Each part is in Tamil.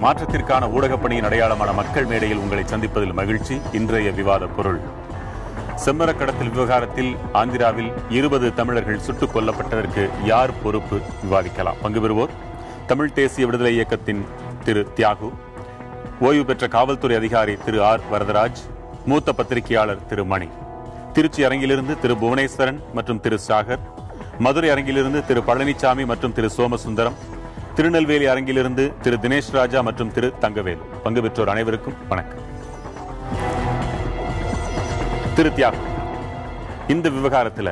மாற்றத்திற்கான ஊடகப் பணியின் அடையாளமான மக்கள் மேடையில் உங்களை சந்திப்பதில் மகிழ்ச்சி. இன்றைய விவாத பொருள்: செம்மரக்கடத்தல் விவகாரத்தில் ஆந்திராவில் 20 தமிழர்கள் சுட்டுக் கொல்லப்பட்டதற்கு யார் பொறுப்பு? விவாதிக்கலாம். பங்கு பெறுவோர்: தமிழ் தேசிய விடுதலை இயக்கத்தின் திரு தியாகு, ஓய்வு பெற்ற காவல்துறை அதிகாரி திரு ஆர் வரதராஜ், மூத்த பத்திரிகையாளர் திரு மணி. திருச்சி அரங்கிலிருந்து திரு புவனேஸ்வரன் மற்றும் திரு சாகர், மதுரை அரங்கிலிருந்து திரு பழனிசாமி மற்றும் திரு சோமசுந்தரம், திருநெல்வேலி அரங்கிலிருந்து திரு தினேஷ் ராஜா மற்றும் திரு தங்கவேல். பங்கு பெற்றோர் அனைவருக்கும் வணக்கம். திரு தியாகு, இந்த விவகாரத்தில்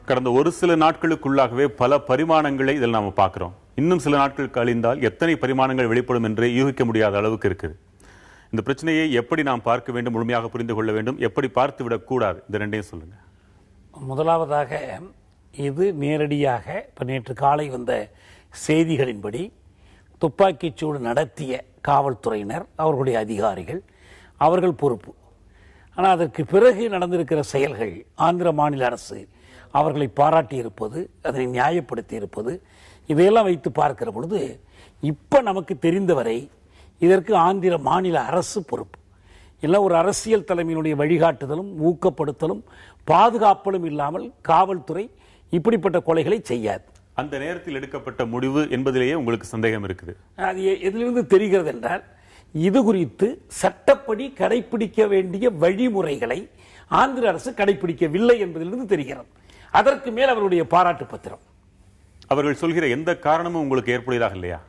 கடந்த ஒரு சில நாட்களுக்குள்ளாகவே பல பரிமாணங்களை இதில் நாம பார்க்கிறோம். இன்னும் சில நாட்கள் கழிந்தால் எத்தனை பரிமாணங்கள் வெளிப்படும் என்று யூகிக்க முடியாத அளவுக்கு இருக்குது. இந்த பிரச்சனையை எப்படி நாம் பார்க்க வேண்டும், முழுமையாக புரிந்து கொள்ள வேண்டும், எப்படி பார்த்து விடக்கூடாது, இந்த ரெண்டையும் சொல்லுங்க. முதலாவதாக, இது நேரடியாக இப்போ நேற்று காலை வந்த செய்திகளின்படி துப்பாக்கிச்சூடு நடத்திய காவல்துறையினர், அவர்களுடைய அதிகாரிகள், அவர்கள் பொறுப்பு. ஆனால் அதற்கு பிறகு நடந்திருக்கிற செயல்கள், ஆந்திர மாநில அரசு அவர்களை பாராட்டியிருப்பது, அதனை நியாயப்படுத்தி இருப்பது, இதையெல்லாம் வைத்து பார்க்கிற பொழுது இப்போ நமக்கு தெரிந்தவரை இதற்கு ஆந்திர மாநில அரசு பொறுப்பு. இல்லை, ஒரு அரசியல் தலைமையினுடைய வழிகாட்டுதலும் ஊக்கப்படுத்தலும் பாதுகாப்பலும் இல்லாமல் காவல்துறை இப்படிப்பட்ட கொலைகளை செய்யாது. அந்த நேரத்தில் எடுக்கப்பட்ட முடிவு என்பதிலேயே உங்களுக்கு சந்தேகம் இருக்குது. அது எதிலிருந்து தெரிகிறது என்றால், இது குறித்து சட்டப்படி கடைபிடிக்க வேண்டிய வழிமுறைகளை ஆந்திர அரசு கடைபிடிக்கவில்லை என்பதிலிருந்து தெரிகிறது. அதற்கு மேல் அவருடைய பாராட்டு பத்திரம். அவர்கள் சொல்கிற எந்த காரணமும் உங்களுக்கு ஏற்புடையதாக இல்லையா?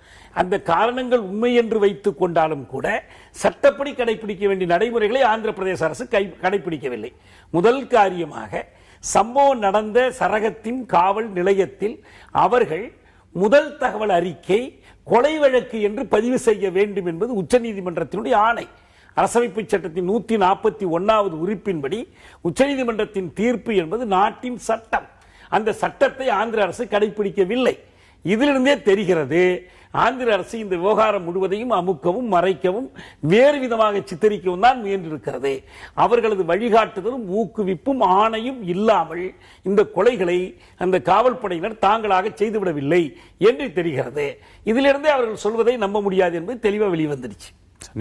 அந்த காரணங்கள் உண்மை என்று வைத்துக் கொண்டாலும் கூட சட்டப்படி கடைபிடிக்க வேண்டிய நடைமுறைகளை ஆந்திர பிரதேச அரசு கடைபிடிக்கவில்லை. முதல் காரியமாக, சம்பவம் நடந்த சரகத்தின் காவல் நிலையத்தில் அவர்கள் முதல் தகவல் அறிக்கை கொலை வழக்கு என்று பதிவு செய்ய வேண்டும் என்பது உச்சநீதிமன்றத்தினுடைய ஆணை. அரசமைப்பு சட்டத்தின் 141வது உறுப்பின்படி உச்சநீதிமன்றத்தின் தீர்ப்பு என்பது நாட்டின் சட்டம். அந்த சட்டத்தை ஆந்திர அரசு கடைபிடிக்கவில்லை. இதிலிருந்தே தெரிகிறது, ஆந்திர அரசு இந்த விவகாரம் முழுவதையும் அமுக்கவும் மறைக்கவும் வேறு விதமாக சித்தரிக்கவும் தான் முயன்றிருக்கிறது. அவர்களது வழிகாட்டுதலும் ஊக்குவிப்பும் ஆணையும் இல்லாமல் இந்த கொலைகளை அந்த காவல்படையினர் தாங்களாக செய்துவிடவில்லை என்று தெரிகிறது. இதிலிருந்தே அவர்கள் சொல்வதை நம்ப முடியாது என்பது தெளிவாக வெளிவந்துடுச்சு.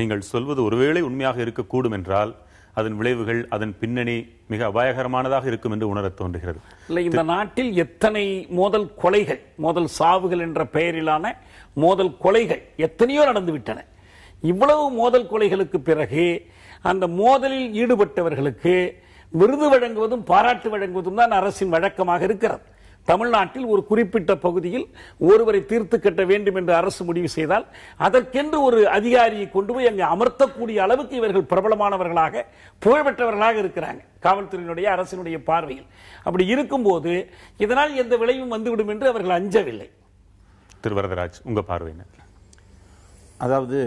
நீங்கள் சொல்வது ஒருவேளை உண்மையாக இருக்கக்கூடும் என்றால் அதன் விளைவுகள், அதன் பின்னணி மிக அபாயகரமானதாக இருக்கும் என்று உணர தோன்றுகிறது. இல்லை, இந்த நாட்டில் எத்தனை மோதல் கொலைகள், மோதல் சாவுகள் என்ற பெயரிலான மோதல் கொலைகள் எத்தனையோ நடந்துவிட்டன. இவ்வளவு மோதல் கொலைகளுக்கு பிறகு அந்த மோதலில் ஈடுபட்டவர்களுக்கு விருது வழங்குவதும் பாராட்டு வழங்குவதும் தான் அரசின் வழக்கமாக இருக்கிறது. தமிழ்நாட்டில் ஒரு குறிப்பிட்ட பகுதியில் ஒருவரை தீர்த்து கட்ட வேண்டும் என்று அரசு முடிவு செய்தால் அதற்கென்று ஒரு அதிகாரியை கொண்டு போய் அங்கே அமர்த்தக்கூடிய அளவுக்கு இவர்கள் பிரபலமானவர்களாக, புகழ்பெற்றவர்களாக இருக்கிறாங்க காவல்துறையினுடைய, அரசினுடைய பார்வையில். அப்படி இருக்கும்போது இதனால் எந்த விளைவும் வந்துவிடும் என்று அவர்கள் அஞ்சவில்லை. திரு வரதராஜ், உங்க பார்வை என்ன? அதாவது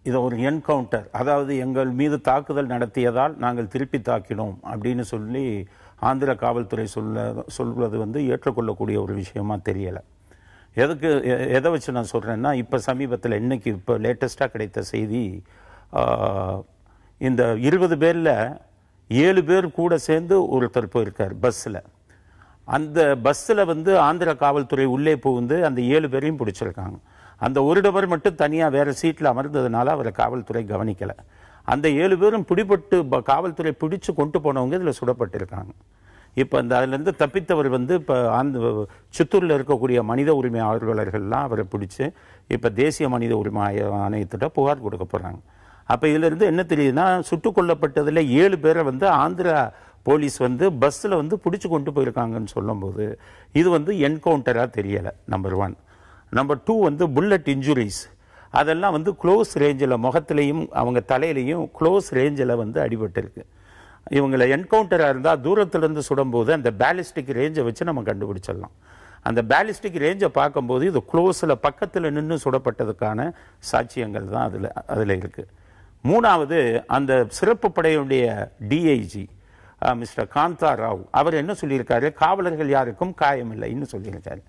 இது ஒரு என்கவுண்டர், அதாவது எங்கள் மீது தாக்குதல் நடத்தியதால் நாங்கள் திருப்பி தாக்கினோம் அப்படின்னு சொல்லி ஆந்திர காவல்துறை சொல்வது ஏற்றுக்கொள்ளக்கூடிய ஒரு விஷயமா தெரியலை. எதை வச்சு நான் சொல்கிறேன்னா, இப்போ சமீபத்தில் இன்னைக்கு இப்போ லேட்டஸ்டாக கிடைத்த செய்தி, இந்த 20 பேரில் 7 பேர் கூட சேர்ந்து ஒருத்தர் போயிருக்கார் பஸ்ஸில். அந்த பஸ்ஸில் ஆந்திர காவல்துறை உள்ளே புகுந்து அந்த 7 பேரையும் பிடிச்சிருக்காங்க. அந்த ஒரு நபர் மட்டும் தனியாக வேறு சீட்டில் அமர்ந்ததுனால அவரை காவல்துறை கவனிக்கலை. அந்த 7 பேரும் பிடிபட்டு காவல்துறை பிடிச்சு கொண்டு போனவங்க இதில் சுடப்பட்டிருக்காங்க. இப்போ அதிலிருந்து தப்பித்தவர் இப்போ சித்தூரில் இருக்கக்கூடிய மனித உரிமை ஆர்வலர்கள்லாம் அவரை பிடிச்சி இப்போ தேசிய மனித உரிமை ஆணையத்திட்ட புகார் கொடுக்க போகிறாங்க. அப்போ இதிலிருந்து என்ன தெரியுதுன்னா, சுட்டுக் கொல்லப்பட்டதில் 7 பேரை ஆந்திரா போலீஸ் பஸ்ஸில் பிடிச்சி கொண்டு போயிருக்காங்கன்னு சொல்லும்போது இது என்கவுண்டராக தெரியலை. நம்பர் 1. நம்பர் 2 புல்லட் இன்ஜுரிஸ், அதெல்லாம் க்ளோஸ் ரேஞ்சில் முகத்திலையும் அவங்க தலையிலையும் க்ளோஸ் ரேஞ்சில் அடிபட்டிருக்கு. இவங்களை என்கவுண்டராக இருந்தால் தூரத்திலிருந்து சுடும்போது அந்த பேலிஸ்டிக் ரேஞ்சை வச்சு நம்ம கண்டுபிடிச்சிடலாம். அந்த பேலிஸ்டிக் ரேஞ்சை பார்க்கும்போது இது க்ளோஸில் பக்கத்தில் நின்று சுடப்பட்டதுக்கான சாட்சியங்கள் தான் அதில் இருக்குது. 3வது, அந்த சிறப்பு படையுடைய டிஐஜி மிஸ்டர் காந்தா ராவ், அவர் என்ன சொல்லியிருக்காரு, காவலர்கள் யாருக்கும் காயமில்லைன்னு சொல்லியிருக்காரு.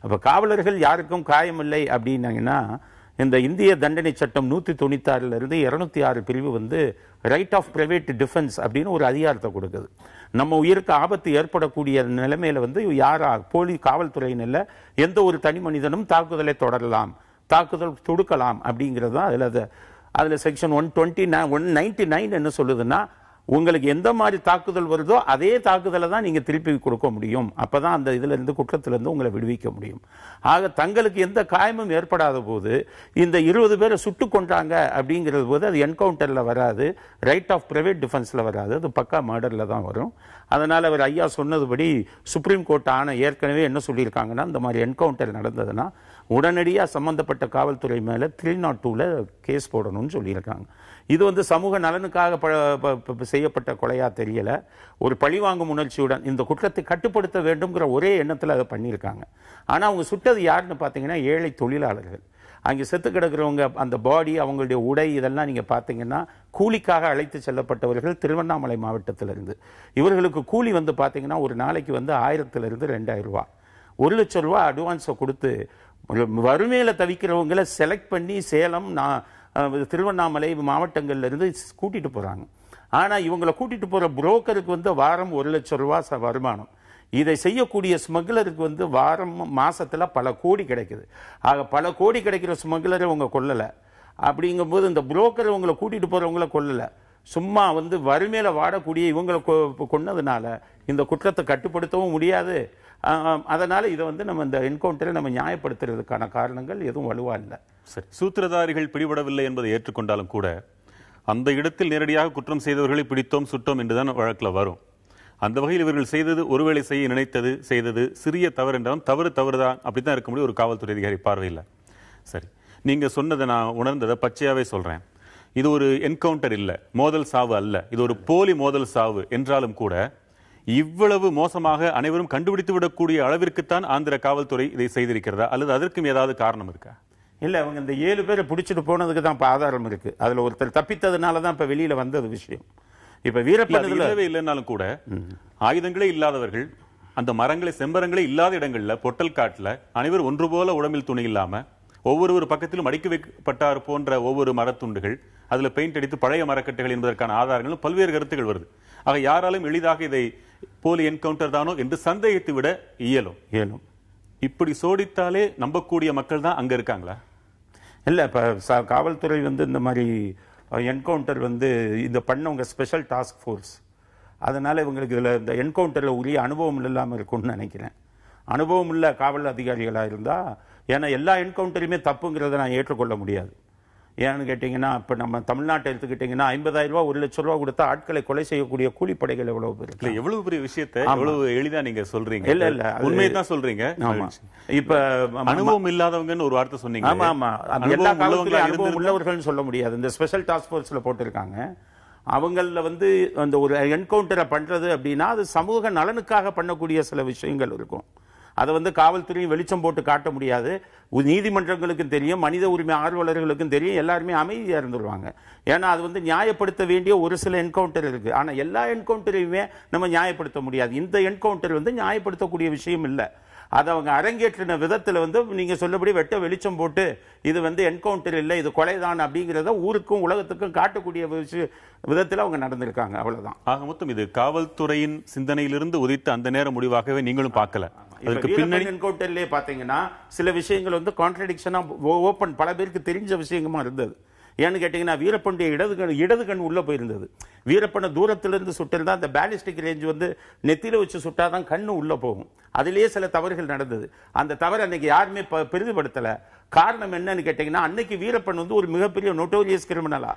அப்போ காவலர்கள் யாருக்கும் காயமில்லை அப்படின்னாங்கன்னா, இந்த இந்திய தண்டனை சட்டம் 196 206 பிரிவு ரைட் ஆஃப் பிரைவேட் டிஃபென்ஸ் அப்படின்னு ஒரு அதிகாரத்தை கொடுக்குது. நம்ம உயிருக்கு ஆபத்து ஏற்படக்கூடிய நிலைமையில யாரா காவல்துறையினர் எந்த ஒரு தனி மனிதனும் தாக்குதலை தொடரலாம், தாக்குதல் தொடுக்கலாம் அப்படிங்கிறது தான் அதில் செக்ஷன் 199 என்ன சொல்லுதுன்னா, உங்களுக்கு எந்த மாதிரி தாக்குதல் வருதோ அதே தாக்குதலை தான் நீங்க திருப்பி கொடுக்க முடியும். அப்பதான் அந்த இதுல இருந்து குற்றத்திலிருந்து உங்களை விடுவிக்க முடியும். ஆக தங்களுக்கு எந்த காயமும் ஏற்படாத போது இந்த 20 பேரை சுட்டு கொண்டாங்க அப்படிங்கிறது போது அது என்கவுண்டர்ல வராது, ரைட் ஆஃப் பிரைவேட் டிஃபென்ஸ்ல வராது, அது பக்கா மர்டர்ல தான் வரும். அதனால அவர் ஐயா சொன்னதுபடி சுப்ரீம் கோர்ட் ஏற்கனவே என்ன சொல்லியிருக்காங்கன்னா, இந்த மாதிரி என்கவுண்டர் நடந்ததுன்னா உடனடியாக சம்பந்தப்பட்ட காவல்துறை மேல 302ல கேஸ் போடணும்னு சொல்லியிருக்காங்க. இது சமூக நலனுக்காக செய்யப்பட்ட கொலையா தெரியல, ஒரு பழிவாங்கும் உணர்ச்சியுடன் இந்த குற்றத்தை கட்டுப்படுத்த வேண்டும்ங்கிற ஒரே எண்ணத்தில் அதை பண்ணியிருக்காங்க. ஆனால் அவங்க சுட்டது யாருன்னு பார்த்தீங்கன்னா ஏழை தொழிலாளர்கள். அங்கே செத்து கிடக்கிறவங்க அந்த பாடி, அவங்களுடைய உடை, இதெல்லாம் நீங்கள் பார்த்தீங்கன்னா கூலிக்காக அழைத்து செல்லப்பட்டவர்கள் திருவண்ணாமலை மாவட்டத்திலிருந்து. இவர்களுக்கு கூலி பார்த்தீங்கன்னா ஒரு நாளைக்கு 1000 to 2000 ரூபா, 1 லட்சம் ரூபா அட்வான்ஸை கொடுத்து வறுமையில் தவிக்கிறவங்களை செலக்ட் பண்ணி சேலம், திருவண்ணாமலை மாவட்டங்கள்ல இருந்து கூட்டிட்டு போறாங்க. ஆனா இவங்களை கூட்டிட்டு போற புரோக்கருக்கு வாரம் 1 லட்சம் ரூபா வருமானம். இதை செய்யக்கூடிய ஸ்மக்லருக்கு வாரம் மாசத்துல பல கோடி கிடைக்குது. ஆக பல கோடி கிடைக்கிற ஸ்மக்லரை உங்க கொல்லல, அப்படிங்கும்போது இந்த புரோக்கர் உங்களை கூட்டிட்டு போறவங்களை கொல்லல, சும்மா வறுமையில வாடக்கூடிய இவங்களை கொன்னதுனால இந்த குற்றத்தை கட்டுப்படுத்தவும் முடியாது. அதனால இதை நம்ம இந்த என்கவுண்டரை நம்ம நியாயப்படுத்துறதுக்கான காரணங்கள் எதுவும் வலுவா இல்லை. சரி, சூத்திரதாரிகள் பிடிபடவில்லை என்பதை ஏற்றுக்கொண்டாலும் கூட அந்த இடத்தில் நேரடியாக குற்றம் செய்தவர்களை பிடித்தோம் சுட்டோம் என்றுதான் வழக்கில் வரும். அந்த வகையில் இவர்கள் செய்தது, ஒருவேளை செய்ய நினைத்தது செய்தது சிறிய தவறு என்றாலும் தவறுதான் அப்படித்தான் இருக்க முடியும் ஒரு காவல்துறை அதிகாரி பார்வையில். சரி, நீங்க சொன்னதை நான் உணர்ந்ததை பச்சையாவே சொல்றேன். இது ஒரு என்கவுண்டர் இல்ல, மோதல் சாவு அல்ல, இது ஒரு போலி மோதல் சாவு என்றாலும் கூட இவ்வளவு மோசமாக அனைவரும் கண்டுபிடித்து விடக்கூடிய அளவிற்குத்தான் ஆந்திர காவல்துறை இதை செய்திருக்கிறதா, அல்லது அதற்கும் ஏதாவது காரணம் இருக்கா? இல்ல, அவங்க இந்த 7 பேரை பிடிச்சிட்டு போனதுக்கு தான் இப்ப ஆதாரம் இருக்கு. அதுல ஒருத்தர் தப்பித்ததுனால தான் இப்ப வெளியில வந்தது விஷயம். இப்ப வீரப்பன் இல்லைன்னாலும் கூட ஆயுதங்களே இல்லாதவர்கள், அந்த மரங்களே செம்பரங்களே இல்லாத இடங்கள்ல பொட்டல் காட்டுல அனைவரும் ஒன்று போல உடம்பில் துணி இல்லாம ஒவ்வொரு பக்கத்திலும் அடுக்கி வைக்கப்பட்டார் போன்ற ஒவ்வொரு மரத்துண்டுகள், அதுல பெயிண்ட் அடித்து பழைய மரக்கட்டைகள் என்பதற்கான ஆதாரங்களும் பல்வேறு கருத்துக்கள் வருது. ஆக யாராலும் எளிதாக இதை போலி என்கவுண்டர் தானோ என்று சந்தேகித்து விட இயலும். இப்படி சோடித்தாலே நம்பக்கூடிய மக்கள் தான் அங்க இருக்காங்களா? இல்ல, இப்ப காவல்துறை இந்த மாதிரி என்கவுண்டர் இந்த பண்ணவங்க ஸ்பெஷல் டாஸ்க் ஃபோர்ஸ், அதனால இவங்களுக்கு இதுல இந்த என்கவுண்டர்ல உரிய அனுபவம் இல்லாம இருக்கும்னு நினைக்கிறேன். அனுபவம் இல்ல காவல் அதிகாரிகளா இருந்தா, ஏன்னா எல்லா என்கவுண்டரையுமே தப்புங்கிறத நான் ஏற்றுக்கொள்ள முடியாது. ஏன்னு கேட்டீங்கன்னா, இப்ப நம்ம தமிழ்நாட்டை எடுத்துக்கிட்டீங்கன்னா 50,000 ரூபாய் 1 லட்சம் ரூபாய் கொடுத்தா ஆட்களை கொலை செய்யக்கூடிய கூலிப்படைகள் எவ்வளவு பேர். எவ்வளவு பெரிய விஷயத்தை எவ்வளவு எளிதா நீங்க சொல்றீங்க. இல்ல உண்மையைதான் சொல்றீங்க. இப்ப அனுபவம் இல்லாதவங்கன்னு ஒரு வார்த்தை சொன்னீங்க. ஆமா, எல்லா காலத்திலும் அனுபவம் உள்ளவர்கள் சொல்ல முடியாது. இந்த ஸ்பெஷல் டாஸ்க் போர்ஸ்ல போட்டிருக்காங்க. அவங்கள அந்த ஒரு என்கவுண்டரை பண்றது அப்படின்னா அது சமூக நலனுக்காக பண்ணக்கூடிய சில விஷயங்கள் இருக்கும். அதை காவல்துறையும் வெளிச்சம் போட்டு காட்ட முடியாது. நீதிமன்றங்களுக்கும் தெரியும், மனித உரிமை ஆர்வலர்களுக்கும் தெரியும், எல்லாருமே அமைதியா இருந்துருவாங்க. ஏன்னா அது நியாயப்படுத்த வேண்டிய ஒரு சில என்கவுண்டர் இருக்கு. ஆனா எல்லா என்கவுண்டரையுமே நம்ம நியாயப்படுத்த முடியாது. இந்த என்கவுண்டர் நியாயப்படுத்தக்கூடிய விஷயம் இல்லை. அதை அவங்க அரங்கேற்றின விதத்துல நீங்க சொல்லபடி வெட்ட வெளிச்சம் போட்டு இது என்கவுண்டர் இல்லை, இது கொலைதான் அப்படிங்கிறத ஊருக்கும் உலகத்துக்கும் காட்டக்கூடிய விதத்தில் அவங்க நடந்திருக்காங்க. அவ்வளவுதான். ஆக மொத்தம் இது காவல்துறையின் சிந்தனையிலிருந்து உதித்த அந்த நேர முடிவாகவே நீங்களும் பார்க்கல. பின்னணி என்கவுண்டர்லயே பாத்தீங்கன்னா சில விஷயங்கள் கான்ட்ரடிக்ஷனா ஓபன் பல பேருக்கு தெரிஞ்ச விஷயமா இருந்தது. ஏன்னு கேட்டீங்கன்னா, வீரப்பனுடைய இடது கண் உள்ள போயிருந்தது. வீரப்பனை தூரத்திலிருந்து சுட்டிருந்தா அந்த பேலிஸ்டிக் ரேஞ்ச் நெத்தியில வச்சு சுட்டாதான் கண்ணு உள்ள போகும். அதிலேயே சில தவறுகள் நடந்தது. அந்த தவறு அன்னைக்கு யாருமே பெரிதுபடுத்தல. காரணம் என்னன்னு கேட்டீங்கன்னா, அன்னைக்கு வீரப்பன் ஒரு மிகப்பெரிய நோட்டோரியஸ் கிரிமினலா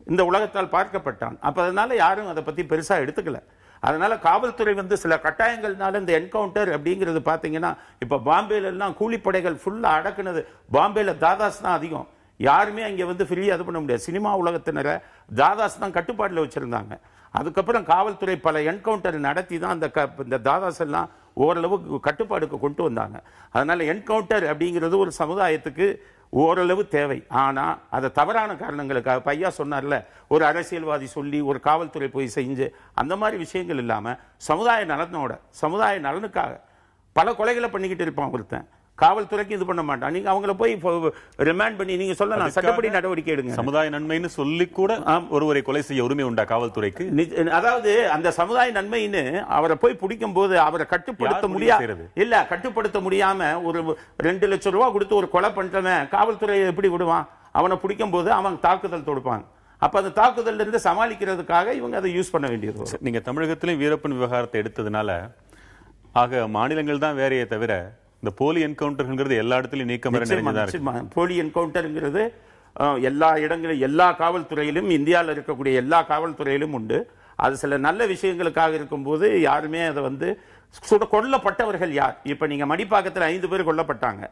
இந்த உலகத்தால் பார்க்கப்பட்டான். அப்ப அதனால யாரும் அதை பத்தி பெருசா எடுத்துக்கல. அதனால காவல்துறை சில கட்டாயங்கள்னால இந்த என்கவுண்டர் அப்படிங்கிறது பாத்தீங்கன்னா, இப்ப பாம்பேல எல்லாம் கூலிப்படைகள் ஃபுல்லா அடக்குனது. பாம்பேல தாதாஸ் தான் அதிகம். யாருமே அங்க ஃப்ரீயா இது பண்ண முடியாது. சினிமா உலகத்தினரை தாதாஸ் தான் கட்டுப்பாடுல வச்சிருந்தாங்க. அதுக்கப்புறம் காவல்துறை பல என்கவுண்டர் நடத்தி தான் இந்த தாதாஸ் எல்லாம் ஓரளவு கட்டுப்பாடுக்கு கொண்டு வந்தாங்க. அதனால என்கவுண்டர் அப்படிங்கிறது ஒரு சமுதாயத்துக்கு ஓரளவு தேவை. ஆனா அதை தவறான காரணங்களுக்காக பையா சொன்னார்ல, ஒரு அரசியல்வாதி சொல்லி ஒரு காவல்துறை போய் செஞ்சு அந்த மாதிரி விஷயங்கள் இல்லாம சமுதாய நலனுக்காக பல கொலைகளை பண்ணிக்கிட்டு இருப்பான் ஒருத்தன். காவல்துறைக்கு இது பண்ண மாட்டான். நீங்க அவங்கள போய் ரிமாண்ட் பண்ணி நீங்க சொல்லலாம், சட்டப்படி நடவடிக்கை எடுங்க. சமுதாய நன்மைன்னு சொல்லி கூட ஒருவரை கொலை செய்ய உரிமை உண்டா காவல்துறைக்கு? அதாவது அந்த சமுதாய நன்மைன்னு அவரை போய் பிடிக்கும் போது அவரை கட்டுப்படுத்த முடியாது, இல்ல கட்டுப்படுத்த முடியாம ஒரு 2 லட்சம் ரூபாய் கொடுத்து ஒரு கொலை பண்றவன் காவல்துறை எப்படி விடுவான்? அவனை பிடிக்கும் போது அவன் தாக்குதல் தொடுப்பான். அப்ப அந்த தாக்குதல் இருந்து சமாளிக்கிறதுக்காக இவங்க அதை யூஸ் பண்ண வேண்டியது. நீங்க தமிழகத்திலே வீரப்பன் விவகாரத்தை எடுத்ததுனால ஆக மாநிலங்கள் தான் வேறையே தவிர இந்த போலி என்கவுண்டர்ங்கிறது எல்லா இடத்துலயும் நீக்கம். போலி என்கவுண்டர்ங்கிறது எல்லா இடங்களிலும் எல்லா காவல்துறையிலும் இந்தியாவில் இருக்கக்கூடிய எல்லா காவல்துறையிலும் உண்டு. அது சில நல்ல விஷயங்களுக்காக இருக்கும்போது யாருமே அதை வந்து கொல்லப்பட்டவர்கள் யார்? இப்ப நீங்க மடிப்பாக்கத்தில் 5 பேர் கொல்லப்பட்டாங்க.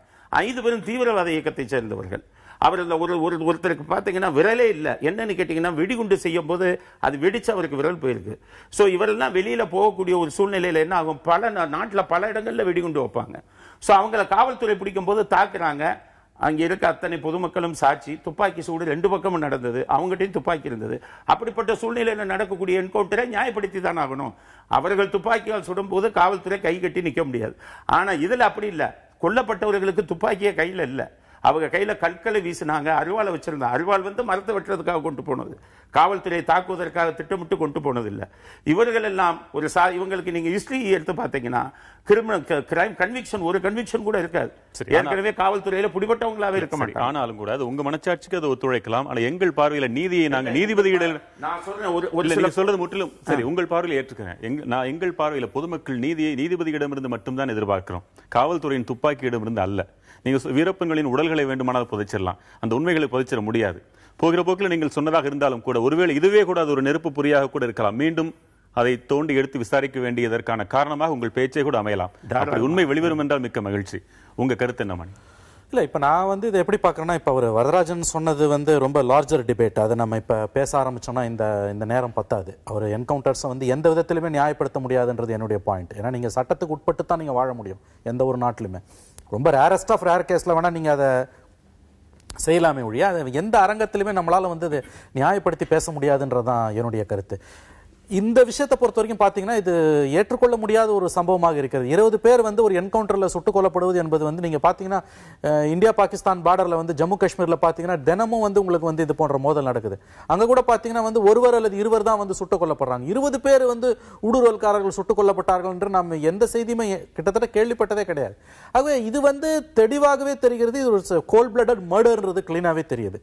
5 பேரும் தீவிரவாத இயக்கத்தை சேர்ந்தவர்கள். அவர்கள் ஒருத்தருக்கு பார்த்தீங்கன்னா விரலே இல்லை. என்னன்னு கேட்டீங்கன்னா வெடிகுண்டு செய்யும் போது அது வெடிச்சு அவருக்கு விரல் போயிருக்கு. ஸோ இவரெல்லாம் வெளியில போகக்கூடிய ஒரு சூழ்நிலையில என்ன ஆகும்? பல நாட்டில் பல இடங்கள்ல வெடிகுண்டு வைப்பாங்க. ஸோ அவங்களை காவல்துறை பிடிக்கும் போது தாக்குறாங்க. அங்க இருக்க அத்தனை பொதுமக்களும் சாட்சி. துப்பாக்கி சூடு 2 பக்கமும் நடந்தது. அவங்ககிட்டையும் துப்பாக்கி இருந்தது. அப்படிப்பட்ட சூழ்நிலையில் நடக்கக்கூடிய என்கவுண்டரை நியாயப்படுத்தி தான் ஆகணும். அவர்கள் துப்பாக்கியால் சுடும் போது காவல்துறை கை கட்டி நிற்க முடியாது. ஆனா இதுல அப்படி இல்லை. கொல்லப்பட்டவர்களுக்கு துப்பாக்கியே கையில இல்லை. அவங்க கையில கற்களை வீசினாங்க, அருவாளை வச்சிருந்தாங்க. அருவாள் வந்து மரத்தை வெட்டுறதுக்காக கொண்டு போனது, காவல்துறை தாக்குவதற்காக திட்டமிட்டு கொண்டு போனது இல்லை. இவர்கள் எல்லாம் ஒரு இவங்களுக்கு நீங்க ஹிஸ்டரி எடுத்து பார்த்தீங்கன்னா கிரைம் கன்விக்ஷன் ஒரு கன்விக்ஷன் கூட இருக்காது. ஏற்கனவே காவல்துறையில பிடிபட்டவங்களாவே இருக்க மாட்டாங்க. ஆனாலும் கூட அது உங்க மனச்சாட்சிக்கு அது ஒத்துழைக்கலாம். ஆனா எங்கள் பார்வையில நீதியை நாங்க நீதிபதிகள் நான் சொல்றேன் சொல்றது முற்றிலும் சரி. உங்கள் பார்வையில் ஏற்றுக்கிறேன். நான் எங்கள் பார்வையில பொதுமக்கள் நீதியை நீதிபதியிடமிருந்து மட்டும்தான் எதிர்பார்க்கிறோம், காவல்துறையின் துப்பாக்கியிடமிருந்து அல்ல. நீங்க வீரப்பன்களின் உடல்களை வேண்டுமானால் புதைச்சிடலாம், அந்த உண்மைகளை புதைச்சிட முடியாது. போகிற போக்கில் நீங்கள் சொன்னதாக இருந்தாலும் கூட ஒருவேளை இதுவே கூட அது ஒரு நெருப்பு பொறியாக கூட இருக்கலாம். மீண்டும் அதை தோண்டி எடுத்து விசாரிக்க வேண்டியதற்கான காரணமாக உங்கள் பேச்சை கூட அமையலாம். உண்மை வெளிவரும் என்றால் மிக்க மகிழ்ச்சி. உங்க கருத்து என்ன மணி? இல்லை, இப்போ நான் வந்து இதை எப்படி பார்க்குறேன்னா, இப்போ அவர் வரதராஜன் சொன்னது வந்து ரொம்ப லார்ஜர் டிபேட். அதை நம்ம இப்போ பேச ஆரம்பித்தோம்னா இந்த நேரம் பத்தாது. அவர் என்கவுண்டர்ஸை வந்து எந்த விதத்திலுமே நியாயப்படுத்த முடியாதுன்றது என்னுடைய பாயிண்ட். ஏன்னா நீங்கள் சட்டத்துக்கு உட்பட்டு தான் நீங்கள் வாழ முடியும் எந்த ஒரு நாட்டிலுமே. ரொம்ப ரேரஸ்ட் ஆஃப் ரேர் கேஸில் வேணால் நீங்கள் அதை செய்யலாமே ஒழிய அதை எந்த அரங்கத்திலுமே நம்மளால் வந்து அதை நியாயப்படுத்தி பேச முடியாதுன்றது தான் என்னுடைய கருத்து. இந்த விஷயத்தை பொறுத்த வரைக்கும் பார்த்தீங்கன்னா இது ஏற்றுக்கொள்ள முடியாத ஒரு சம்பவமாக இருக்கிறது. 20 பேர் வந்து ஒரு என்கவுண்டரில் சுட்டுக் கொல்லப்படுவது என்பது வந்து நீங்கள் பார்த்தீங்கன்னா இந்தியா பாகிஸ்தான் பார்டரில் வந்து ஜம்மு காஷ்மீரில் பார்த்தீங்கன்னா தினமும் வந்து உங்களுக்கு வந்து இது போன்ற மோதல் நடக்குது. அங்கே கூட பார்த்தீங்கன்னா வந்து ஒருவர் அல்லது இருவர் தான் வந்து சுட்டுக் கொல்லப்படுறாங்க. 20 பேர் வந்து ஊடுருவல்காரர்கள் சுட்டுக் கொல்லப்பட்டார்கள் என்று நம்ம எந்த செய்தியுமே கிட்டத்தட்ட கேள்விப்பட்டதே கிடையாது. ஆகவே இது வந்து தெளிவாகவே தெரிகிறது, இது ஒரு கோல்ட் பிளட்டட் மர்டர்ன்றது கிளீனாகவே தெரியுது.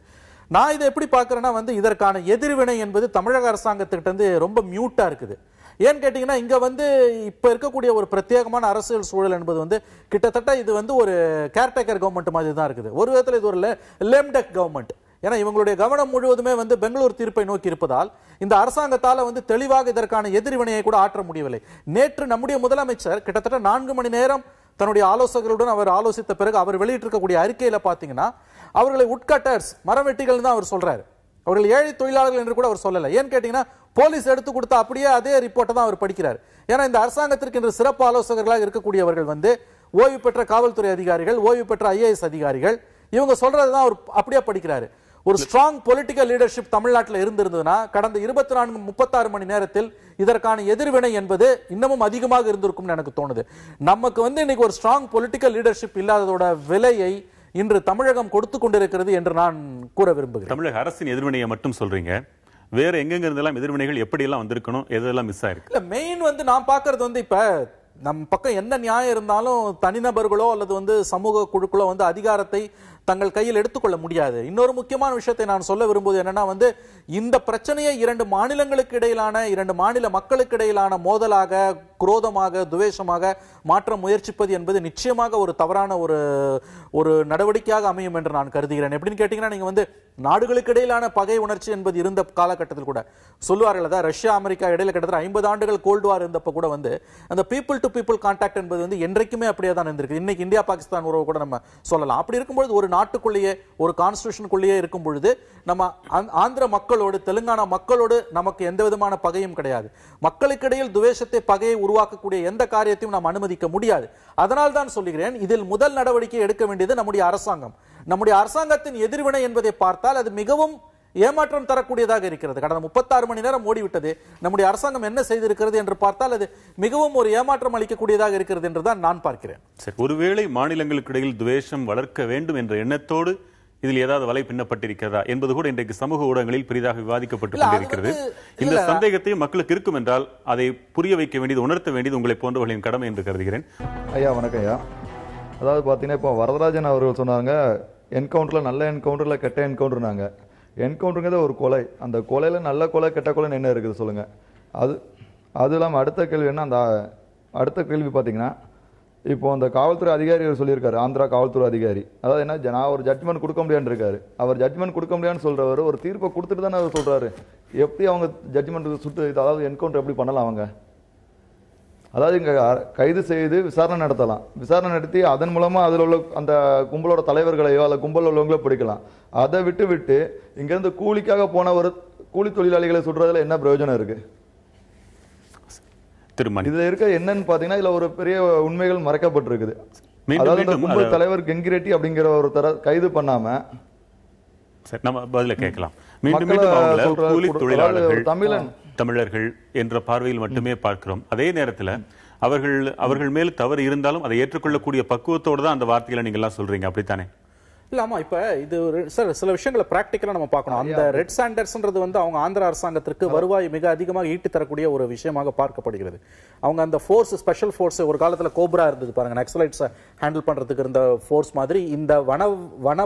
நான் இதை எப்படி பார்க்குறேன்னா வந்து இதற்கான எதிர்வினை என்பது தமிழக அரசாங்கத்திட்ட வந்து ரொம்ப மியூட்டா இருக்குது. ஏன்னு கேட்டீங்கன்னா இங்க வந்து இப்ப இருக்கக்கூடிய ஒரு பிரத்யேகமான அரசியல் சூழல் என்பது வந்து கிட்டத்தட்ட இது வந்து ஒரு கேர்டேக்கர் கவர்மெண்ட் மாதிரி தான் இருக்குது. ஒரு விதத்தில் இது ஒரு லேம்டெக் கவர்மெண்ட். ஏன்னா இவங்களுடைய கவனம் முழுவதுமே வந்து பெங்களூர் தீர்ப்பை நோக்கி இருப்பதால் இந்த அரசாங்கத்தால வந்து தெளிவாக இதற்கான எதிர்வினையை கூட ஆற்ற முடியவில்லை. நேற்று நம்முடைய முதலமைச்சர் கிட்டத்தட்ட 4 மணி நேரம் தன்னுடைய ஆலோசகர்களுடன் அவர் ஆலோசித்த பிறகு அவர் வெளியிட்டிருக்கக்கூடிய அறிக்கையில பாத்தீங்கன்னா அவர்களை உட்கட்டர்ஸ் மரவெட்டிகள் தான் அவர் சொல்றாரு. அவர்கள் ஏழை தொழிலாளர்கள் என்று கூட அவர் சொல்லல. ஏன்னு கேட்டீங்கன்னா போலீஸ் எடுத்து கொடுத்தா அப்படியே அதே ரிப்போர்ட்டை தான் அவர் படிக்கிறார். ஏன்னா இந்த அரசாங்கத்திற்கு இன்று சிறப்பு ஆலோசகர்களாக இருக்கக்கூடியவர்கள் வந்து ஓய்வு பெற்ற காவல்துறை அதிகாரிகள், ஓய்வு பெற்ற IAS அதிகாரிகள், இவங்க சொல்றதுதான் அவர் அப்படியே படிக்கிறாரு. ஒரு ஸ்ட்ராங் பொலிட்டிக்கல் லீடர்ஷிப் தமிழ்நாட்டில் இருந்திருந்ததுன்னா கடந்த 24-36 மணி நேரத்தில் இதற்கான எதிர்வினை என்பது இன்னமும் அதிகமாக இருந்திருக்கும் எனக்கு தோணுது. நமக்கு வந்து இன்னைக்கு ஒரு ஸ்ட்ராங் பொலிட்டிக்கல் லீடர்ஷிப் இல்லாததோட விலையை இன்று தமிழகம் கொடுத்து கொண்டிருக்கிறது என்று நான் கூற விரும்புகிறேன். தமிழக அரசின் எதிர்வினையை மட்டும் சொல்றீங்க, வேற எங்கெங்க இருந்தெல்லாம் எதிர்வினைகள் எப்படி எல்லாம் வந்திருக்கணும், எதெல்லாம் மிஸ் ஆயிருக்கு? இல்ல மெயின் வந்து நான் பாக்குறது வந்து இப்ப நம்ம பக்கம் என்ன நியாயம் இருந்தாலும் தனிநபர்களோ அல்லது வந்து சமூக குழுக்களோ வந்து அதிகாரத்தை தங்கள் கையில் எடுத்துக்கொள்ள முடியாது. இன்னொரு முக்கியமான விஷயத்தை நான் சொல்ல விரும்புவது என்னன்னா வந்து இந்த பிரச்சனையை 2 மாநிலங்களுக்கு இடையிலான 2 மாநில மக்களுக்கு இடையிலான மோதலாக, குரோதமாக, துவேஷமாக மாற்ற முயற்சிப்பது என்பது நிச்சயமாக ஒரு தவறான ஒரு நடவடிக்கையாக அமையும் என்று நான் கருதுகிறேன். எப்படின்னு கேட்டீங்கன்னா நீங்க வந்து நாடுகளுக்கு இடையிலான பகை உணர்ச்சி என்பது இருந்த காலகட்டத்தில் கூட சொல்லுவார்கள், அதான் ரஷ்யா அமெரிக்கா இடையில கிட்டத்தட்ட 50 ஆண்டுகள் கோல்டு வார் இருந்தப்ப கூட வந்து அந்த பீப்புள் டு பீப்புள் கான்டாக்ட் என்பது வந்து என்றைக்குமே அப்படியே தான் இருந்திருக்கு. இன்னைக்கு இந்தியா பாகிஸ்தான் உறவு கூட நம்ம சொல்லலாம். அப்படி இருக்கும்போது ஒரு நாட்டுக்குள்ளேயே ஒரு கான்ஸ்டிடியூஷனுக்குள்ளேயே இருக்கும் பொழுது நம்ம ஆந்திர மக்களோடு, தெலுங்கானா மக்களோடு நமக்கு எந்த விதமான பகையும் கிடையாது. மக்களுக்கு இடையில் துவேஷத்தை, பகையை உருவாக்கக்கூடிய எந்த காரியத்தையும் நாம் அனுமதிக்க முடியாது. அதனால் தான் சொல்லுகிறேன், இதில் முதல் நடவடிக்கை எடுக்க வேண்டியது நம்முடைய அரசாங்கம். நம்முடைய அரசாங்கத்தின் எதிர்வினை என்பதை பார்த்தால் அது மிகவும் ஏமாற்றம் தரக்கூடியதாக இருக்கிறது. கடந்த 36 மணி நேரம் ஓடிவிட்டது. நம்முடைய அரசாங்கம் என்ன செய்திருக்கிறது என்று பார்த்தால் அது மிகவும் ஒரு ஏமாற்றம் அளிக்கக்கூடியதாக இருக்கிறது என்றுதான் நான் பார்க்கிறேன். ஒருவேளை மாநிலங்களுக்கு இடையில் துவேஷம் வளர்க்க வேண்டும் என்ற எண்ணத்தோடு இதில் ஏதாவது வலை பின்னப்பட்டிருக்கிறதா என்பது கூட இன்றைக்கு சமூக ஊடகங்களில் பெரிதாக விவாதிக்கப்பட்டுக் கொண்டிருக்கிறது. இந்த சந்தேகத்தையும் மக்களுக்கு இருக்கும் என்றால் அதை புரிய வைக்க வேண்டியது, உணர்த்த வேண்டியது உங்களை போன்றவர்களின் கடமை என்று கருதுகிறேன். ஐயா வணக்கம் ஐயா. அதாவது பார்த்தீங்கன்னா இப்போ வரதராஜன் அவர்கள் சொன்னாங்க என்கவுண்டரில் நல்ல என்கவுண்டரில் கெட்ட என்கவுண்டர்னாங்க. என்கவுண்டருங்கிறது ஒரு கொலை, அந்த கொலையில் நல்ல கொலை கெட்ட கொலைன்னு என்ன இருக்குது சொல்லுங்கள். அது இல்லாமல் அடுத்த கேள்வி என்ன, அந்த அடுத்த கேள்வி பார்த்தீங்கன்னா இப்போ அந்த காவல்துறை அதிகாரி சொல்லியிருக்காரு, ஆந்திரா காவல்துறை அதிகாரி, அதாவது என்ன, நான் ஒரு ஜட்ஜ்மெண்ட் கொடுக்க முடியான்னு இருக்காரு. அவர் ஜட்ஜ்மெண்ட் கொடுக்க முடியான்னு சொல்றவர் ஒரு தீர்ப்பை கொடுத்துட்டு தானே அவர் சொல்றாரு. எப்படி அவங்க ஜட்ஜ்மெண்ட் சுட்டு அதாவது என்கவுண்டர் எப்படி பண்ணலாம் அவங்க? அதாவது இங்க கைது செய்து விசாரணை நடத்தலாம், விசாரணை நடத்தி அதன் மூலமா அதில் உள்ள அந்த கும்பலோட தலைவர்களையோ அல்ல கும்பல் உள்ளவங்களோ பிடிக்கலாம். அதை விட்டு இங்கிருந்து கூலிக்காக போன ஒரு கூலி தொழிலாளிகளை சுடுறதுல என்ன பிரயோஜனம் இருக்கு? இதுல இருக்க என்னன்னு பாத்தீங்கன்னா இதுல ஒரு பெரிய உண்மைகள் மறைக்கப்பட்டிருக்குது. அதாவது இந்த கும்பல் தலைவர் கெங்கிரெட்டி அப்படிங்கிற ஒரு கைது பண்ணாம நம்ம பதில கேட்கலாம். மீண்டும் தொழிலாளர்கள் தமிழர்கள் என்ற பார்வையில் மட்டுமே பார்க்கிறோம். அதே நேரத்தில் அவர்கள் மேல் தவறு இருந்தாலும் அதை ஏற்றுக்கொள்ளக்கூடிய பக்குவத்தோடு தான் அந்த வார்த்தைகளை நீங்க எல்லாம் சொல்றீங்க, அப்படித்தானே? இல்ல ஆமா, இப்ப இது சில விஷயங்களை பிராக்டிக்கலா நம்ம பார்க்கணும். அந்த ரெட் சாண்டர்ஸ்ன்றது வந்து அவங்க ஆந்திர அரசாங்கத்திற்கு வருவாய் மிக அதிகமாக ஈட்டி தரக்கூடிய ஒரு விஷயமாக பார்க்கப்படுகிறது. அவங்க அந்த ஃபோர்ஸ், ஸ்பெஷல் ஃபோர்ஸ், ஒரு காலத்துல கோப்ரா இருந்தது பாருங்க, நக்சலைட்ஸ் ஹேண்டில் பண்றதுக்கு இருந்த ஃபோர்ஸ் மாதிரி இந்த வன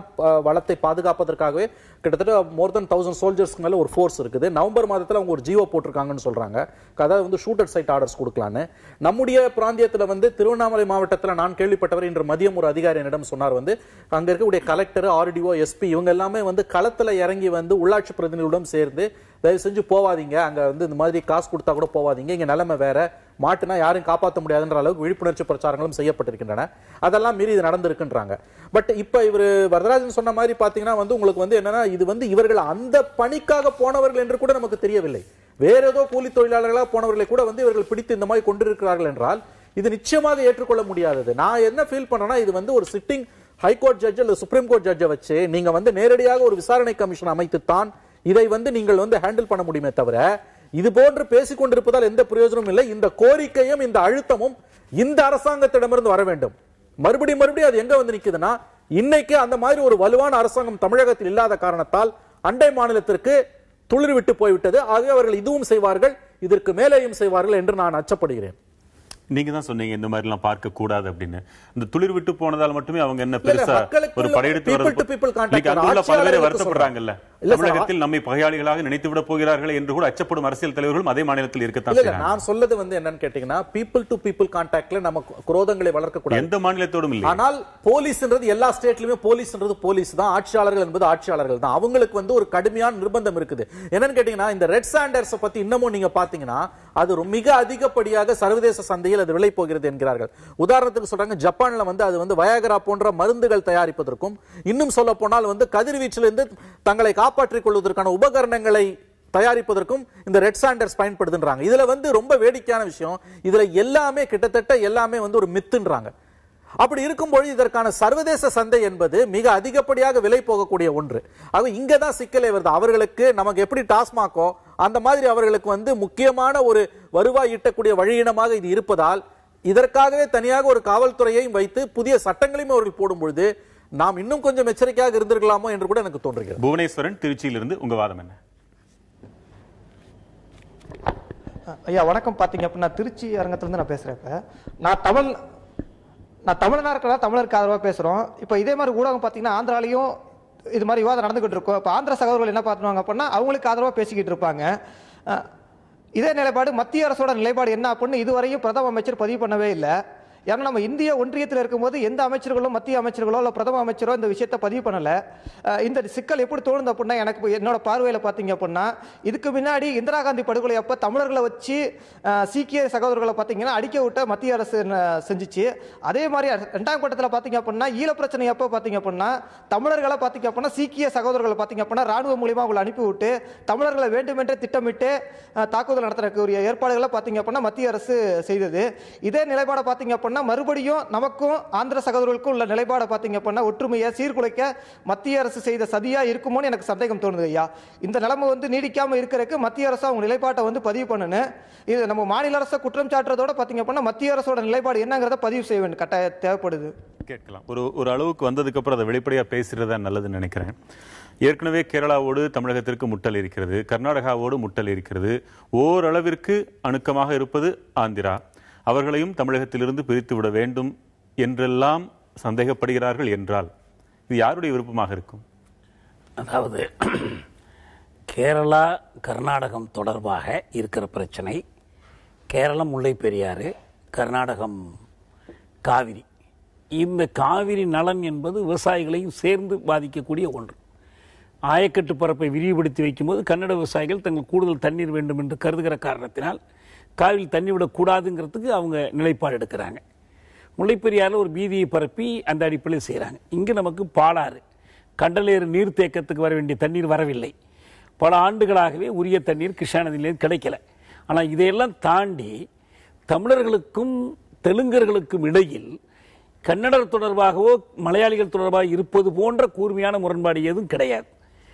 வளத்தை பாதுகாப்பதற்காகவே கிட்டத்தட்ட மோர் தென் 1000 சோல்ஜர்ஸ்க்கு மேல ஒரு ஃபோர்ஸ் இருக்குது. நவம்பர் மாதத்துல அவங்க ஒரு ஜியோ போட்டிருக்காங்கன்னு சொல்றாங்க, அதாவது வந்து ஷூட்டர் சைட் ஆர்டர்ஸ் கொடுக்கலான்னு. நம்முடைய பிராந்தியத்துல வந்து திருவண்ணாமலை மாவட்டத்தில் நான் கேள்விப்பட்டவர் இன்று மதியம் ஒரு அதிகாரி என்னிடம் சொன்னார், வந்து அங்க இருக்கக்கூடிய கலெக்டர், ஆர்டிஓ, எஸ்பி இவங்க எல்லாமே வந்து களத்துல இறங்கி வந்து உள்ளாட்சி பிரதிநிதிகளுடன் சேர்ந்து தயவு செஞ்சு போவாதீங்க, அங்க வந்து இந்த மாதிரி காசு கொடுத்தா கூட போவாதீங்க, இங்க நிலைமை வேற, மாட்டுனா யாரும் காப்பாற்ற முடியாதுன்ற அளவுக்கு விழிப்புணர்ச்சி பிரச்சாரங்களும் செய்யப்பட்டிருக்கின்றன. அதெல்லாம் மீறி இது நடந்திருக்குன்றாங்க. பட் இப்ப இவர் வரதராஜன் சொன்ன மாதிரி பாத்தீங்கன்னா வந்து உங்களுக்கு வந்து என்னன்னா, இது வந்து இவர்கள் அந்த பணிக்காக போனவர்கள் என்று கூட நமக்கு தெரியவில்லை. வேற ஏதோ கூலி தொழிலாளர்களாக போனவர்களை கூட வந்து இவர்கள் பிடித்து இந்த மாதிரி கொண்டிருக்கிறார்கள் என்றால் இது நிச்சயமாக ஏற்றுக்கொள்ள முடியாதது. நான் என்ன ஃபீல் பண்றேன்னா, இது வந்து ஒரு சிட்டிங் ஹைகோர்ட் ஜட்ஜ் அல்லது சுப்ரீம் கோர்ட் ஜட்ஜை வச்சு நீங்க வந்து நேரடியாக ஒரு விசாரணை கமிஷன் அமைத்துத்தான் இதை வந்து நீங்கள் வந்து ஹேண்டில் பண்ண முடியுமே தவிர, இது போன்று பேசிக் கொண்டிருப்பதால் எந்த பிரயோஜனமும் இல்லை. இந்த கோரிக்கையும் இந்த அழுத்தமும் இந்த அரசாங்கத்திடமிருந்து வர வேண்டும். மறுபடியும் அது எங்க வந்து நிக்குதுன்னா, இன்னைக்கு அந்த மாதிரி ஒரு வலுவான அரசாங்கம் தமிழகத்தில் இல்லாத காரணத்தால் அண்டை மாநிலத்திற்கு துளிர் விட்டு போய்விட்டது. ஆகவே அவர்கள் இதுவும் செய்வார்கள், இதற்கு மேலேயும் செய்வார்கள் என்று நான் அச்சப்படுகிறேன். நீங்க தான் சொன்னீங்க இந்த மாதிரி எல்லாம் பார்க்க கூடாது அப்படின்னு. இந்த துளிர் விட்டு போனதால் மட்டுமே அவங்க என்ன பெருசா ஒரு படையெடுத்து பல்வேறு வருத்தப்படுறாங்கல்ல. தமிழகத்தில் நம்மை பகையாளிகளாக நினைத்து விட போகிறார்கள் என்று கூட அச்சப்படும் அரசியல் தலைவர்களும் அதே மாநிலத்தில் இருக்கத்தான் செய்றாங்க. நான் சொல்றது வந்து என்னன்னு கேட்டீங்கன்னா, பீப்பிள் டு பீப்பிள் கான்டாக்ட்ல நம்ம குரோதங்களை வளர்க்க கூடாது, எந்த மாநிலத்தோடும் இல்லை. ஆனால் போலீஸ்ன்றது எல்லா ஸ்டேட்லயுமே போலீஸ்ன்றது போலீஸ் தான், ஆட்சியாளர்கள் என்பது ஆட்சியாளர்கள் தான். அவங்களுக்கு வந்து ஒரு கடுமையான நிர்பந்தம் இருக்குது. என்னன்னு கேட்டீங்கன்னா, இந்த ரெட் சாண்டர்ஸ் பத்தி இன்னமும் நீங்க பாத்தீங்கன்னா அது மிக அதிகப்படியாக சர்வதேச சந்தையில் அது விலை போகிறது என்கிறார்கள். உதாரணத்துக்கு சொல்றாங்க, ஜப்பான்ல வந்து அது வந்து வயாகரா போன்ற மருந்துகள் தயாரிப்பதற்கும், இன்னும் சொல்ல போனால் வந்து கதிர்வீச்சிலிருந்து தங்களை காப்பாற்றிக் கொள்வதற்கான உபகரணங்களை தயாரிப்பதற்கும் இந்த ரெட் சாண்டர்ஸ் பயன்படுத்துறாங்க. இதுல வந்து ரொம்ப வேடிக்கையான விஷயம், இதுல எல்லாமே கிட்டத்தட்ட எல்லாமே வந்து ஒரு மித்துன்றாங்க. அப்படி இருக்கும்போது இதற்கான சர்வதேச சந்தை என்பது மிக அதிகப்படியாக விலை போகக்கூடிய ஒன்று. ஆக இங்கதான் சிக்கலே வருது. அவர்களுக்கு நமக்கு எப்படி டாஸ்மாகோ அந்த மாதிரி அவர்களுக்கு வந்து முக்கியமான ஒரு வருவாய் ஈட்டக்கூடிய வழியினமாக இது இருப்பதால் இதற்காகவே தனியாக ஒரு காவல்துறையையும் வைத்து புதிய சட்டங்களையும் அவர்கள் போடும் பொழுது நாம் இன்னும் கொஞ்சம் எச்சரிக்கையாக இருந்திருக்கலாமோ என்று கூட எனக்கு தோன்றுகிறது. புவனேஸ்வரன், திருச்சியிலிருந்து உங்க வாதம் என்ன? ஐயா வணக்கம். பாத்தீங்க அப்படின்னா திருச்சி அரங்கத்திலிருந்து நான் பேசுறேன். நான் தமிழனா இருக்கலாம், தமிழருக்கு ஆதரவாக பேசுகிறோம். இப்போ இதே மாதிரி ஊடகம் பார்த்தீங்கன்னா ஆந்திராலையும் இது மாதிரி விவாதம் நடந்துகிட்டு இருக்கும். இப்போ ஆந்திர சகோதரர்கள் என்ன பார்த்துவாங்க அப்படின்னா அவங்களுக்கு ஆதரவாக பேசிக்கிட்டு இருப்பாங்க. இதே நிலைப்பாடு மத்திய அரசோட நிலைப்பாடு என்ன அப்படின்னு இதுவரையும் பிரதம அமைச்சர் பதிவு பண்ணவே இல்லை. ஏன்னா நம்ம இந்திய ஒன்றியத்தில் இருக்கும்போது எந்த அமைச்சர்களும் மத்திய அமைச்சர்களோ இல்லை பிரதம அமைச்சரோ இந்த விஷயத்தை பதிவு பண்ணலை. இந்த சிக்கல் எப்படி தோணுது அப்படின்னா, எனக்கு என்னோட பார்வையில் பார்த்தீங்க அப்படின்னா, இதுக்கு முன்னாடி இந்திரா காந்தி படுகொலை அப்போ தமிழர்களை வச்சு சீக்கிய சகோதரர்களை பார்த்தீங்கன்னா அடிக்க விட்ட மத்திய அரசு செஞ்சிச்சு. அதே மாதிரி 2ஆம் கட்டத்தில் பார்த்தீங்க அப்படின்னா ஈழ பிரச்சனை அப்போ பார்த்தீங்க அப்படின்னா தமிழர்களை பார்த்தீங்க அப்படின்னா சீக்கிய சகோதரர்களை பார்த்தீங்க அப்படின்னா ராணுவ மூலியமாக அவங்களை அனுப்பிவிட்டு தமிழர்களை வேண்டுமென்றே திட்டமிட்டு தாக்குதல் நடத்துறக்கூடிய ஏற்பாடுகளை பார்த்தீங்க அப்படின்னா மத்திய அரசு செய்தது. இதே நிலைப்பாடை பார்த்தீங்க அப்படின்னா அப்படின்னா மறுபடியும் நமக்கும் ஆந்திர சகோதரர்களுக்கும் உள்ள நிலைப்பாடை பார்த்தீங்க அப்படின்னா ஒற்றுமையை சீர்குலைக்க மத்திய அரசு செய்த சதியா இருக்குமோன்னு எனக்கு சந்தேகம் தோணுது ஐயா. இந்த நிலைமை வந்து நீடிக்காம இருக்கிறதுக்கு மத்திய அரசு அவங்க நிலைப்பாட்டை வந்து பதிவு பண்ணணும். இது நம்ம மாநில அரசை குற்றம் சாட்டுறதோட பார்த்தீங்க அப்படின்னா மத்திய அரசோட நிலைப்பாடு என்னங்கிறத பதிவு செய்ய வேண்டிய கட்டாயம் தேவைப்படுது. கேட்கலாம். ஒரு அளவுக்கு வந்ததுக்கு அப்புறம் அதை வெளிப்படையா பேசுறதா நல்லதுன்னு நினைக்கிறேன். ஏற்கனவே கேரளாவோடு தமிழகத்திற்கு முட்டல் இருக்கிறது, கர்நாடகாவோடு முட்டல் இருக்கிறது, ஓரளவிற்கு அணுக்கமாக இருப்பது ஆந்திரா. அவர்களையும் தமிழகத்திலிருந்து பிரித்து விட வேண்டும் என்றெல்லாம் சந்தேகப்படுகிறார்கள் என்றால் இது யாருடைய விருப்பமாக இருக்கும்? அதாவது கேரளா கர்நாடகம் தொடர்பாக இருக்கிற பிரச்சனை, கேரளம் முல்லை பெரியாறு, கர்நாடகம் காவிரி. இந்த காவிரி நலன் என்பது விவசாயிகளையும் சேர்ந்து பாதிக்கக்கூடிய ஒன்று. ஆயக்கட்டு பரப்பை விரிவுபடுத்தி வைக்கும்போது கன்னட விவசாயிகள் தங்கள் கூடுதல் தண்ணீர் வேண்டும் என்று கருதுகிற காரணத்தினால் காவிரி தண்ணி விடக்கூடாதுங்கிறதுக்கு அவங்க நிலைப்பாடு எடுக்கிறாங்க. முல்லைப்பெரியாரில் ஒரு பீதியை பரப்பி அந்த அடிப்படையில் செய்கிறாங்க. இங்கே நமக்கு பாலாறு கண்டலேறு நீர்த்தேக்கத்துக்கு வர வேண்டிய தண்ணீர் வரவில்லை. பல ஆண்டுகளாகவே உரிய தண்ணீர் கிருஷ்ணா நதியிலேருந்து கிடைக்கல. ஆனால் இதையெல்லாம் தாண்டி தமிழர்களுக்கும் தெலுங்கர்களுக்கும் இடையில் கன்னடர் தொடர்பாகவோ மலையாளிகள் தொடர்பாக இருப்பது போன்ற கூர்மையான முரண்பாடு எதுவும் கிடையாது.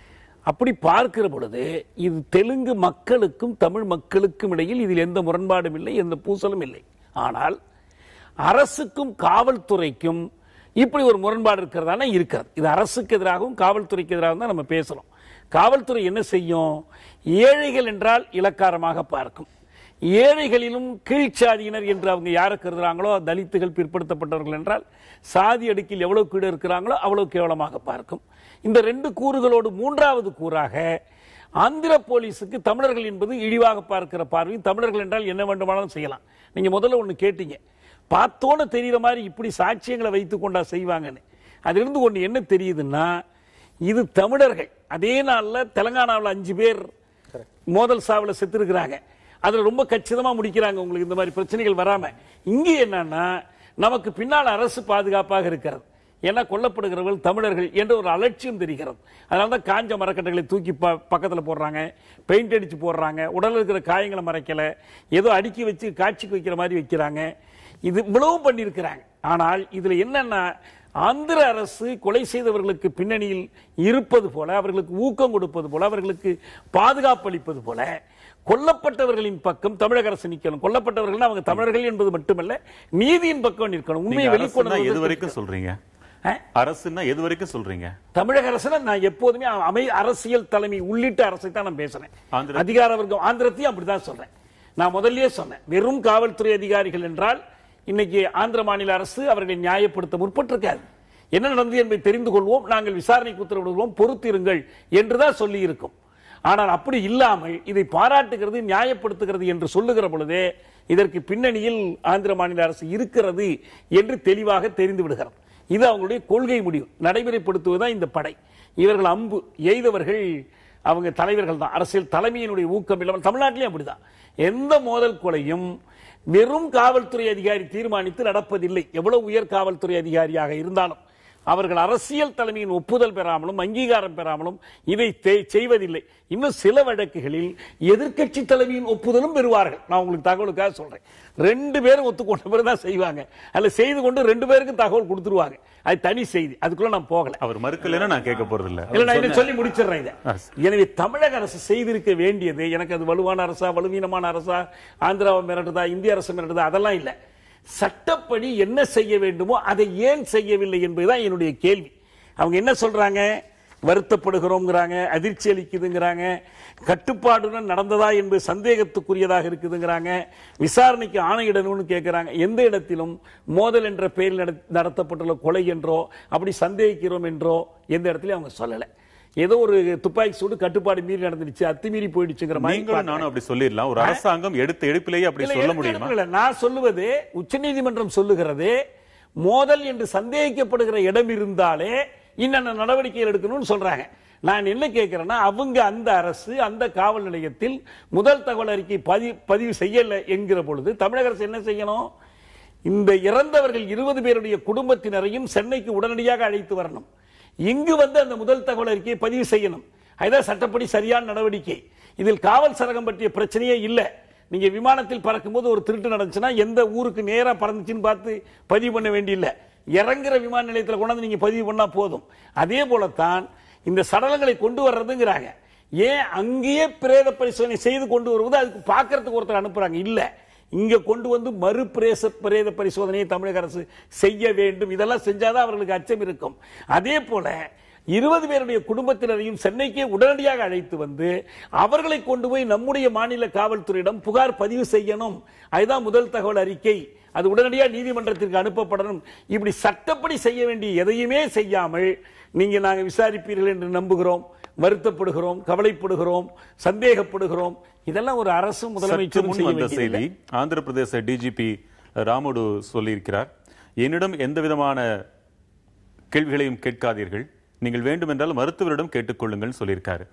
அப்படி பார்க்கிற பொழுது இது தெலுங்கு மக்களுக்கும் தமிழ் மக்களுக்கும் இடையில் இதில் எந்த முரண்பாடும் இல்லை, எந்த பூசலும் இல்லை. ஆனால் அரசுக்கும் காவல்துறைக்கும் இப்படி ஒரு முரண்பாடு இருக்கிறதான இருக்கிறது. இது அரசுக்கு எதிராகவும் காவல்துறைக்கு எதிராகவும் தான் நம்ம பேசணும். காவல்துறை என்ன செய்யும்? ஏழைகள் என்றால் இலக்காரமாக பார்க்கும். ஏழைகளிலும் கீழ்ச்சாதியினர் என்று அவங்க யாரை கருதுறாங்களோ, தலித்துகள் பிற்படுத்தப்பட்டவர்கள் என்றால் சாதி அடுக்கில் எவ்வளவு கீழே இருக்கிறாங்களோ அவ்வளவு கேவலமாக பார்க்கும். இந்த ரெண்டு கூறுகளோடு மூன்றாவது கூறாக ஆந்திர போலீஸுக்கு தமிழர்கள் என்பது இழிவாக பார்க்கிற பார்வை. தமிழர்கள் என்றால் என்ன வேண்டுமானாலும் செய்யலாம். நீங்க முதல்ல ஒன்று கேட்டீங்க, பார்த்தோன்னு தெரிகிற மாதிரி இப்படி சாட்சியங்களை வைத்துக் கொண்டா செய்வாங்கன்னு. அதிலிருந்து ஒன்று என்ன தெரியுதுன்னா, இது தமிழர்கள். அதே நாளில் தெலங்கானாவில் 5 பேர் மோதல் சாவில் செத்துருக்கிறாங்க. அதில் ரொம்ப கச்சிதமாக முடிக்கிறாங்க, உங்களுக்கு இந்த மாதிரி பிரச்சனைகள் வராம. இங்கே என்னன்னா, நமக்கு பின்னால் அரசு பாதுகாப்பாக இருக்கிறது, ஏன்னா கொல்லப்படுகிறவர்கள் தமிழர்கள் என்ற ஒரு அலட்சியம் தெரிகிறது. அதனால தான் காஞ்ச மரக்கட்டைகளை தூக்கி பக்கத்தில் போடுறாங்க, பெயிண்ட் அடிச்சு போடுறாங்க, உடலில் இருக்கிற காயங்களை மறைக்கல, ஏதோ அடுக்கி வச்சு காட்சிக்கு வைக்கிற மாதிரி வைக்கிறாங்க. இது இவ்வளவு பண்ணியிருக்கிறாங்க. ஆனால் இதுல என்னன்னா, ஆந்திர அரசு கொலை செய்தவர்களுக்கு பின்னணியில் இருப்பது போல, அவர்களுக்கு ஊக்கம் கொடுப்பது போல, அவர்களுக்கு பாதுகாப்பு அளிப்பது போல கொல்லப்பட்டவர்களின் பக்கம் தமிழக அரசு நிற்கணும். கொல்லப்பட்டவர்கள் அவங்க தமிழர்கள் என்பது மட்டுமல்ல, நீதியின் பக்கம் நிற்கணும். உண்மையை வெளிக்கொண்டு எது வரைக்கும் சொல்றீங்க? அரசுன்னா எது வரைக்கும் சொல்றீங்க? தமிழக அரசு நான் எப்போதுமே அரசியல் தலைமை உள்ளிட்ட அரசை தான் நான் பேசுறேன். அதிகார வர்க்கம் ஆந்திரத்தையும் அப்படிதான் சொல்றேன். நான் முதல்லயே சொன்னேன், வெறும் காவல்துறை அதிகாரிகள் என்றால் இன்னைக்கு ஆந்திர மாநில அரசு அவர்களை நியாயப்படுத்த முற்பட்டிருக்காது. என்ன நடந்தது என்பதை தெரிந்து கொள்வோம், நாங்கள் விசாரணைக்கு உத்தரவிடுவோம், பொறுத்திருங்கள் என்றுதான் சொல்லி இருக்கும். ஆனால் அப்படி இல்லாமல் இதை பாராட்டுகிறது, நியாயப்படுத்துகிறது என்று சொல்லுகிற பொழுதே இதற்கு பின்னணியில் ஆந்திர மாநில அரசு இருக்கிறது என்று தெளிவாக தெரிந்து விடுகிறது. இது அவங்களுடைய கொள்கை முடிவு. நடைமுறைப்படுத்துவதுதான் இந்த படை. இவர்கள் அம்பு எய்தவர்கள் அவங்க தலைவர்கள் தான். அரசியல் தலைமையினுடைய ஊக்கம் இல்லாமல் தமிழ்நாட்டிலே அப்படிதான். எந்த மோதல் கொலையும் வெறும் காவல்துறை அதிகாரி தீர்மானித்து நடப்பதில்லை. எவ்வளவு உயர் காவல்துறை அதிகாரியாக இருந்தாலும் அவர்கள் அரசியல் தலைமையின் ஒப்புதல் பெறாமலும் அங்கீகாரம் பெறாமலும் இதை செய்வதில்லை. இன்னும் சில வழக்குகளில் எதிர்க்கட்சி தலைமையின் ஒப்புதலும் பெறுவார்கள். நான் உங்களுக்கு தகவலுக்காக சொல்றேன். 2 பேரும் ஒத்துக்கொண்ட பிறகுதான் செய்வாங்க. அல்ல செய்து கொண்டு 2 பேருக்கும் தகவல் கொடுத்துருவாங்க. அது தனி செய்தி, அதுக்குள்ள நான் போகல. அவர் மறுக்கலைன்னா நான் கேட்க போறது இல்ல. நான் சொல்லி முடிச்சிடுறேன் இதை. எனவே தமிழக அரசு செய்திருக்க வேண்டியது, எனக்கு அது வலுவான அரசா வலுவீனமான அரசா, ஆந்திராவை மிரட்டுதா இந்திய அரசு மிரட்டுதா அதெல்லாம் இல்லை. சட்டப்படி என்ன செய்ய வேண்டுமோ அதை ஏன் செய்யவில்லை என்பதுதான் என்னுடைய கேள்வி. அவங்க என்ன சொல்றாங்க? வருத்தப்படுகிறோங்கிறாங்க, அதிர்ச்சி அளிக்குதுங்கிறாங்க, கட்டுப்பாடுடன் நடந்ததா என்பது சந்தேகத்துக்குரியதாக இருக்குதுங்கிறாங்க, விசாரணைக்கு ஆணையிடணும்னு கேட்கிறாங்க. எந்த இடத்திலும் மோதல் என்ற பெயரில் நடத்தப்பட்டுள்ள கொலை என்றோ அப்படி சந்தேகிக்கிறோம் என்றோ எந்த இடத்திலும் அவங்க சொல்லலை. ஏதோ ஒரு துப்பாக்கி சூடு கட்டுப்பாடு மீறி நடந்துருச்சு, அத்துமீறி போயிடுச்சுங்கிற மாதிரி நானும் அப்படி சொல்லிடலாம். ஒரு அரசாங்கம் எடுத்த எடுப்பிலேயே அப்படி சொல்ல முடியுமா? நான் சொல்லுவது, உச்சநீதிமன்றம் சொல்லுகிறது, மோதல் என்று சந்தேகிக்கப்படுகிற இடம் இருந்தாலே இன்னென்ன நடவடிக்கைகள் எடுக்கணும்னு சொல்றாங்க. நான் என்ன கேட்கிறேன்னா, அவங்க அந்த அரசு அந்த காவல் நிலையத்தில் முதல் தகவல் அறிக்கை பதிவு செய்யல என்கிற பொழுது தமிழக அரசு என்ன செய்யணும்? இந்த இறந்தவர்கள் 20 பேருடைய குடும்பத்தினரையும் சென்னைக்கு உடனடியாக அழைத்து வரணும். இங்கு வந்து அந்த முதல் தகவல் அறிக்கையை பதிவு செய்யணும். அதுதான் சட்டப்படி சரியான நடவடிக்கை. இதில் காவல் சரகம் பற்றிய பிரச்சனையே இல்லை. நீங்க விமானத்தில் பறக்கும்போது ஒரு திருட்டு நடந்துச்சுன்னா எந்த ஊருக்கு நேரா பறந்துச்சுன்னு பார்த்து பதிவு பண்ண வேண்டியில்லை, இறங்குற விமான நிலையத்தில் கொண்டாந்து நீங்க பதிவு பண்ணா போதும். அதே போலத்தான் இந்த சடலங்களை கொண்டு வர்றதுங்கிறாங்க. ஏன் அங்கேயே பிரேத பரிசோதனை செய்து கொண்டு வருவது, அதுக்கு பார்க்கறதுக்கு ஒருத்தர் அனுப்புறாங்க. இல்ல, இங்க கொண்டு வந்து மறு பிரேத பரிசோதனையை தமிழக அரசு செய்ய வேண்டும். இதெல்லாம் செஞ்சாதான் அவர்களுக்கு அச்சம் இருக்கும். அதே போல 20 பேருடைய குடும்பத்தினரையும் சென்னைக்கே உடனடியாக அழைத்து வந்து அவர்களை கொண்டு போய் நம்முடைய மாநில காவல்துறையிடம் புகார் பதிவு செய்யணும். அதுதான் முதல் தகவல் அறிக்கை. அது உடனடியாக நீதிமன்றத்திற்கு அனுப்பப்படணும். இப்படி சட்டப்படி செய்ய வேண்டிய எதையுமே செய்யாமல் நீங்க நாங்கள் விசாரிப்பீர்கள் என்று நம்புகிறோம், வருத்தப்படுகிறோம், கவலைப்படுகிறோம், சந்தேகப்படுகிறோம். இதெல்லாம் ஒரு அரசு முதலமைச்சர் செய்தி. ஆந்திர பிரதேச டிஜிபி ராமுடு சொல்லியிருக்கிறார், என்னிடம் எந்த விதமான கேள்விகளையும் கேட்காதீர்கள், நீங்கள் வேண்டும் என்றால் மருத்துவரிடம் கேட்டுக்கொள்ளுங்கள் சொல்லியிருக்காரு.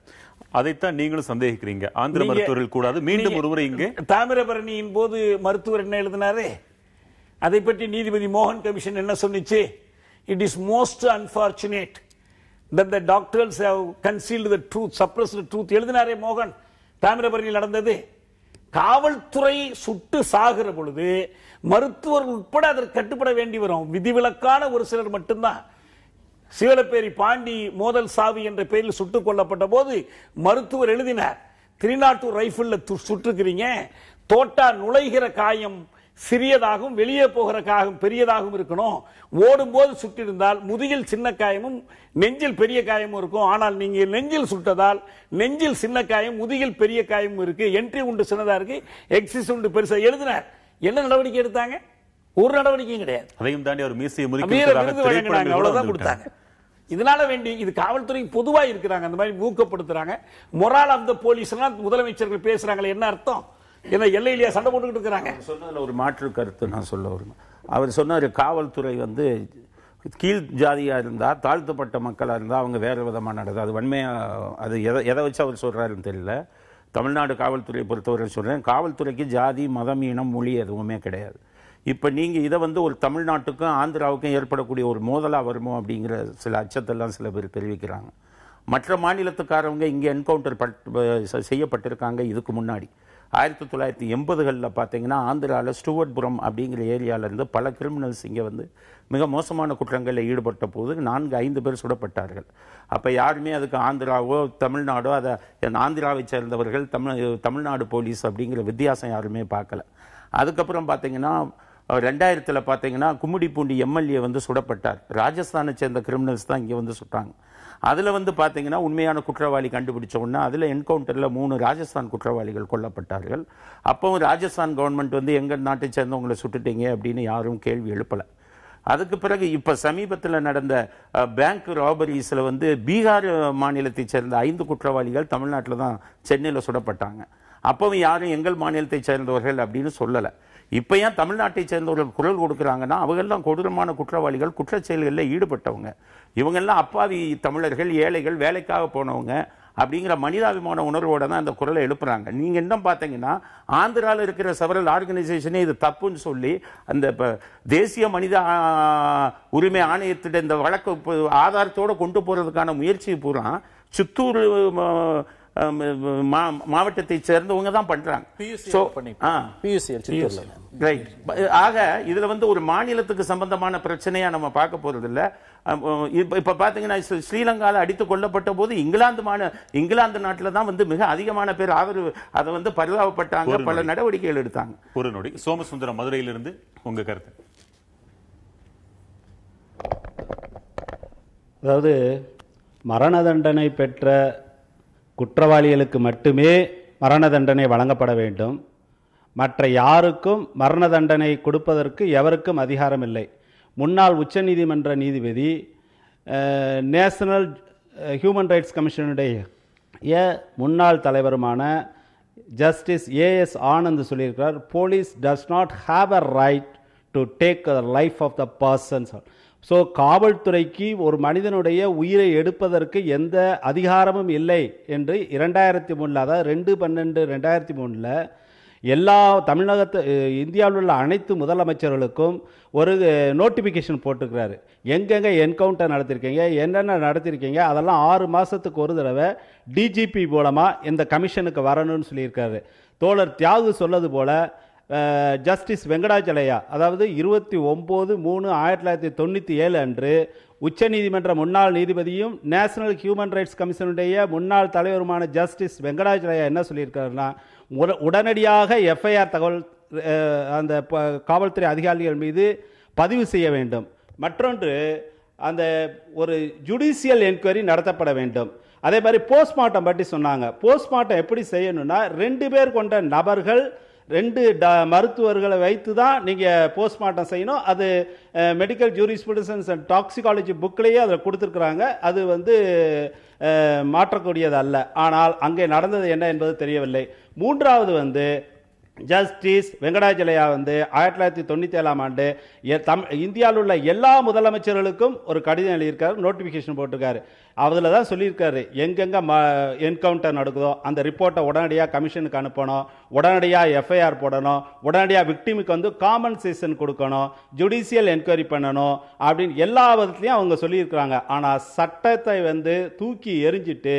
அதைத்தான் நீங்களும் சந்தேகிக்கிறீங்க. ஆந்திர மருத்துவர்கள் கூடாது. மீண்டும் ஒருமுறை இங்கே தாமிரபரணியின் போது மருத்துவர் என்ன எழுதினாரே, அதை பற்றி நீதிபதி மோகன் கமிஷன் என்ன சொன்னிச்சு? It is most unfortunate that the doctors have concealed the truth, suppressed the truth எழுதினாரே மோகன். தாமிரபரணியில் நடந்தது. காவல்துறை சுட்டு சாகிற பொழுது மருத்துவர் உட்பட அதற்கு கட்டுப்பட வேண்டி வரும். விதிவிலக்கான ஒரு சிலர் மட்டும்தான். சிவலப்பேரி பாண்டி மோதல் சாவி என்ற பெயரில் சுட்டுக் கொல்லப்பட்ட போது மருத்துவர் எழுதினார், 302 ரைபிள்ல சுட்டுக்கிறீங்க, தோட்டா நுழைகிற காயம் சிறியதாகவும் வெளியே போகிற காயம் பெரியதாகவும் இருக்கணும். ஓடும் போது சுட்டிருந்தால் முதுகில் சின்ன காயமும் நெஞ்சில் பெரிய காயமும் இருக்கும். ஆனால் நீங்க நெஞ்சில் சுட்டதால் நெஞ்சில் சின்ன காயம் முதுகில் பெரிய காயமும் இருக்கு. என்ட்ரி உண்டு சின்னதா இருக்கு, எக்ஸிஸ் உண்டு பெருசா எழுதினார். என்ன நடவடிக்கை எடுத்தாங்க? ஒரு நடவடிக்கையும் கிடையாது. அதையும் தாண்டி அவர் மீசையை அவ்வளவுதான் கொடுத்தாங்க. இதனால வேண்டி இது காவல்துறை பொதுவா இருக்கிறாங்க, அந்த மாதிரி ஊக்கப்படுத்துறாங்க. மொரால் ஆஃப் த போலீஸ் முதலமைச்சர்கள் பேசுறாங்களே, என்ன அர்த்தம்? என்ன எல்லையிலேயே சண்டை போட்டுக்கிட்டு இருக்கிறாங்க? சொன்னதுல ஒரு மாற்று கருத்து நான் சொல்ல வருவேன். அவர் சொன்னார், காவல்துறை வந்து கீழ் ஜாதியா இருந்தா, தாழ்த்தப்பட்ட மக்களா இருந்தா அவங்க வேற விதமா நடக்குது. அது வன்மையா, அது எதை வச்சு அவர் சொல்றாருன்னு தெரியல. தமிழ்நாடு காவல்துறையை பொறுத்தவரை சொல்றேன், காவல்துறைக்கு ஜாதி மதம் இனம் மொழி எதுவுமே கிடையாது. இப்போ நீங்கள் இதை வந்து ஒரு தமிழ்நாட்டுக்கும் ஆந்திராவுக்கும் ஏற்படக்கூடிய ஒரு மோதலாக வருமோ அப்படிங்கிற சில அச்சத்தெல்லாம் சில பேர் தெரிவிக்கிறாங்க. மற்ற மாநிலத்துக்காரவங்க இங்கே என்கவுண்டர் செய்யப்பட்டிருக்காங்க. இதுக்கு முன்னாடி 1980களில் பார்த்தீங்கன்னா ஆந்திராவில் ஸ்டூவர்ட்புரம் அப்படிங்கிற ஏரியாவிலேருந்து பல கிரிமினல்ஸ் இங்கே வந்து மிக மோசமான குற்றங்களில் ஈடுபட்ட போது 4-5 பேர் சுடப்பட்டார்கள். அப்போ யாருமே அதுக்கு ஆந்திராவோ தமிழ்நாடோ அதை ஆந்திராவை சேர்ந்தவர்கள் தமிழ்நாடு போலீஸ் அப்படிங்கிற வித்தியாசம் யாருமே பார்க்கல. அதுக்கப்புறம் பார்த்தீங்கன்னா 2000 பார்த்தீங்கன்னா கும்மிடிப்பூண்டி எம்எல்ஏ வந்து சுடப்பட்டார். ராஜஸ்தானை சேர்ந்த கிரிமினல்ஸ் தான் இங்கே வந்து சுட்டாங்க. அதில் வந்து பார்த்தீங்கன்னா உண்மையான குற்றவாளி கண்டுபிடிச்ச உடனே அதில் என்கவுண்டரில் 3 ராஜஸ்தான் குற்றவாளிகள் கொல்லப்பட்டார்கள். அப்பவும் ராஜஸ்தான் கவர்மெண்ட் வந்து எங்கள் நாட்டை சேர்ந்தவங்களை சுட்டுட்டீங்க அப்படின்னு யாரும் கேள்வி எழுப்பலை. அதுக்கு பிறகு இப்போ சமீபத்தில் நடந்த பேங்க் ராபரிஸில் வந்து பீகார் மாநிலத்தை சேர்ந்த 5 குற்றவாளிகள் தமிழ்நாட்டில் தான் சென்னையில் சுடப்பட்டாங்க. அப்பவும் யாரும் எங்கள் மாநிலத்தை சேர்ந்தவர்கள் அப்படின்னு சொல்லலை. இப்போ ஏன் தமிழ்நாட்டை சேர்ந்தவர்கள் குரல் கொடுக்குறாங்கன்னா, அவங்கெல்லாம் கொடூரமான குற்றவாளிகள், குற்றச்செயல்களில் ஈடுபட்டவங்க. இவங்கெல்லாம் அப்பாவி தமிழர்கள், ஏழைகள், வேலைக்காக போனவங்க அப்படிங்கிற மனிதாபிமான உணர்வோட தான் அந்த குரலை எழுப்புறாங்க. நீங்கள் என்ன பார்த்தீங்கன்னா, ஆந்திராவில் இருக்கிற செவரல் ஆர்கனைசேஷனே இது தப்புன்னு சொல்லி அந்த தேசிய மனித உரிமை ஆணையத்திட்ட இந்த வழக்கு ஆதாரத்தோடு கொண்டு போகிறதுக்கான முயற்சி பூரா சித்தூர் மாவட்டத்தை சேர்ந்தவங்க தான் பண்றாங்க. ஆக இதுல வந்து ஒரு மாநிலத்துக்கு சம்பந்தமான பிரச்சனையா நம்ம பார்க்க போறது இல்ல. இப்ப பாத்தீங்கன்னா ஸ்ரீலங்கால அடித்து கொல்லப்பட்ட போது இங்கிலாந்து நாட்டில தான் வந்து மிக அதிகமான பேர் ஆதரவு அதை வந்து பரிதாபப்பட்டாங்க, பல நடவடிக்கைகள் எடுத்தாங்க. ஒரு நொடி. சோமசுந்தரம் மதுரையிலிருந்து உங்க கருத்து. அதாவது மரண தண்டனை பெற்ற குற்றவாளிகளுக்கு மட்டுமே மரண தண்டனை வழங்கப்பட வேண்டும். மற்ற யாருக்கும் மரண தண்டனை கொடுப்பதற்கு எவருக்கும் அதிகாரம் இல்லை. முன்னாள் உச்சநீதிமன்ற நீதிபதி நேஷனல் ஹியூமன் ரைட்ஸ் கமிஷனுடைய முன்னாள் தலைவருமான ஜஸ்டிஸ் ஏஎஸ் ஆனந்த் சொல்லியிருக்கிறார், police does not have a right to take the life of the persons. So காவல்துறைக்கு ஒரு மனிதனுடைய உயிரை எடுப்பதற்கு எந்த அதிகாரமும் இல்லை என்று 2003 அதாவது 2/12/2003 எல்லா இந்தியாவில் உள்ள அனைத்து முதலமைச்சர்களுக்கும் ஒரு நோட்டிஃபிகேஷன் போட்டுக்கிறாரு. எங்கெங்கே என்கவுண்டர் நடத்திருக்கீங்க, என்னென்ன நடத்திருக்கீங்க, அதெல்லாம் 6 மாதத்துக்கு ஒரு தடவை டிஜிபி மூலமாக இந்த கமிஷனுக்கு வரணும்னு சொல்லியிருக்காரு. தோழர் தியாகு சொல்லது போல ஜஸ்டிஸ் வெங்கடாச்சலையா, அதாவது 29/3/1997 அன்று உச்சநீதிமன்ற முன்னாள் நீதிபதியும் நேஷனல் ஹியூமன் ரைட்ஸ் கமிஷனுடைய முன்னாள் தலைவருமான ஜஸ்டிஸ் வெங்கடாச்சலையா என்ன சொல்லியிருக்காருன்னா, உடனடியாக எஃப்ஐஆர் தகவல் அந்த காவல்துறை அதிகாரிகள் மீது பதிவு செய்ய வேண்டும். மற்றொன்று, அந்த ஒரு ஜுடிஷியல் என்கொயரி நடத்தப்பட வேண்டும். அதே மாதிரி போஸ்ட்மார்ட்டம் பற்றி சொன்னாங்க. போஸ்ட்மார்ட்டம் எப்படி செய்யணும்னா, 2 பேர் கொண்ட நபர்கள் 2 மருத்துவர்களை வைத்து தான் நீங்கள் போஸ்ட்மார்ட்டம் செய்யணும். அது மெடிக்கல் ஜூரிஸ்ப்ருடன்ஸ் அண்ட் டாக்ஸிகாலஜி புக்லேயே அதில் கொடுத்துருக்குறாங்க. அது மாற்றக்கூடியது அல்ல. ஆனால் அங்கே நடந்தது என்ன என்பது தெரியவில்லை. மூன்றாவது ஜஸ்டிஸ் வெங்கடாச்சலையா 1997 ஆண்டு இந்தியாவில் உள்ள எல்லா முதலமைச்சர்களுக்கும் ஒரு கடிதம் எழுதியிருக்காரு, நோட்டிஃபிகேஷன் போட்டிருக்காரு. அதில் தான் சொல்லியிருக்காரு, எங்கெங்கே என்கவுண்டர் நடக்குதோ அந்த ரிப்போர்ட்டை உடனடியாக கமிஷனுக்கு அனுப்பணும், உடனடியாக எஃப்ஐஆர் போடணும், உடனடியாக விக்டிமுக்கு காம்பன்சேஷன் கொடுக்கணும், ஜுடிஷியல் என்கொயரி பண்ணணும் அப்படின்னு எல்லா விதத்துலையும் அவங்க சொல்லியிருக்கிறாங்க. ஆனால் சட்டத்தை தூக்கி எரிஞ்சிட்டு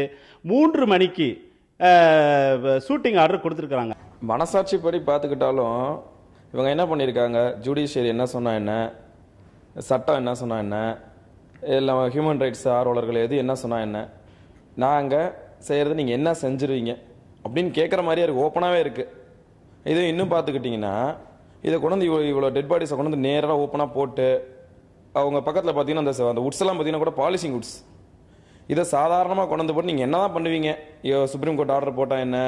3 மணிக்கு ஷூட்டிங் ஆர்டர் கொடுத்துருக்குறாங்க. மனசாட்சி படி பார்த்துக்கிட்டாலும் இவங்க என்ன பண்ணியிருக்காங்க, ஜுடிஷியரி என்ன சொன்னா என்ன, சட்டம் என்ன சொன்னா என்ன, இல்லை ஹியூமன் ரைட்ஸ் ஆர்வலர்கள் எது என்ன சொன்னா என்ன, நாங்கள் செய்கிறது நீங்கள் என்ன செஞ்சிருவீங்க அப்படின்னு கேட்குற மாதிரியே இருக்குது, ஓப்பனாகவே இருக்குது. இது இன்னும் பார்த்துக்கிட்டிங்கன்னா இதை கொண்டு இவ்வளோ டெட் பாடிஸை கொண்டு நேராக ஓப்பனாக போட்டு அவங்க பக்கத்தில் பார்த்தீங்கன்னா அந்த உட்ஸ் எல்லாம் பார்த்தீங்கன்னா கூட பாலிசிங் உட்ஸ், இதை சாதாரணமாக கொண்டு போட்டு நீங்கள் என்ன தான் பண்ணுவீங்க, சுப்ரீம் கோர்ட் ஆர்டர் போட்டால் என்ன,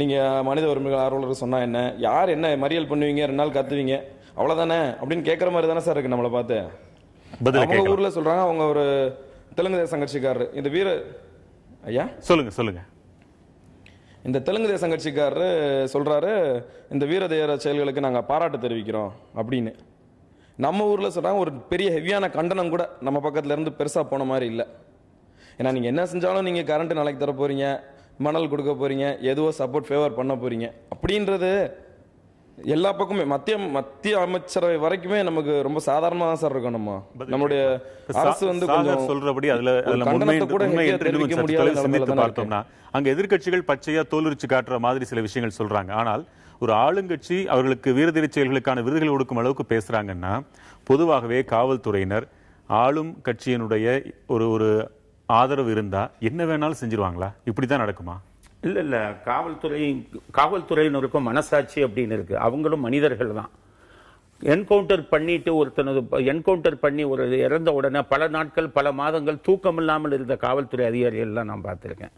நீங்கள் மனித உரிமைகள் ஆர்வலர்கள் சொன்னால் என்ன, யார் என்ன மறியல் பண்ணுவீங்க, 2 நாள் கத்துவீங்க, அவ்வளோதானே அப்படின்னு கேட்குற மாதிரி தானே சார் இருக்குது நம்மளை பார்த்து. அவங்க ஊரில் சொல்கிறாங்க, அவங்க ஒரு தெலுங்கு தேச கட்சிக்காரர், இந்த ஐயா சொல்லுங்க இந்த தெலுங்கு தேச கட்சிக்காரரு சொல்கிறாரு, இந்த வீரதேர செயல்களுக்கு நாங்கள் பாராட்டு தெரிவிக்கிறோம் அப்படின்னு. நம்ம ஊரில் சொல்கிறாங்க, ஒரு பெரிய ஹெவியான கண்டனம் கூட நம்ம பக்கத்துல இருந்து பெருசாக போன மாதிரி இல்லை. ஏன்னா நீங்கள் என்ன செஞ்சாலும் நீங்கள் கரண்ட் நாளைக்கு தர போகிறீங்க, மணல் கொடுக்க போகிறீங்க, எதுவோ சப்போர்ட் ஃபேவர் பண்ண போகிறீங்க அப்படின்றது எல்லா பக்கமே மத்திய அமைச்சரவை வரைக்குமே நமக்கு ரொம்ப சாதாரணமாக தான் சார் இருக்கும். நம்மளுடைய அரசு கொஞ்சம் சொல்றபடி பார்த்தோம்னா அங்க எதிர்க்கட்சிகள் பச்சையா தோலுரிச்சு காட்டுற மாதிரி சில விஷயங்கள் சொல்றாங்க. ஆனால் ஒரு ஆளுங்கட்சி அவர்களுக்கு வீரதீர செயல்களுக்கான விருதுகள் கொடுக்கும் அளவுக்கு பேசுறாங்கன்னா, பொதுவாகவே காவல்துறையினர் ஆளும் கட்சியினுடைய ஒரு ஆதரவு இருந்தா என்ன வேணாலும் செஞ்சிருவாங்களா? இப்படிதான் நடக்குமா? இல்ல காவல்துறையினருக்கும் மனசாட்சி அப்படின்னு இருக்கு. அவங்களும் மனிதர்கள் தான். என்கவுண்டர் பண்ணி ஒரு இறந்த உடனே பல நாட்கள் பல மாதங்கள் தூக்கம் இல்லாமல் இருந்த காவல்துறை அதிகாரிகள்லாம் நான் பார்த்திருக்கேன்.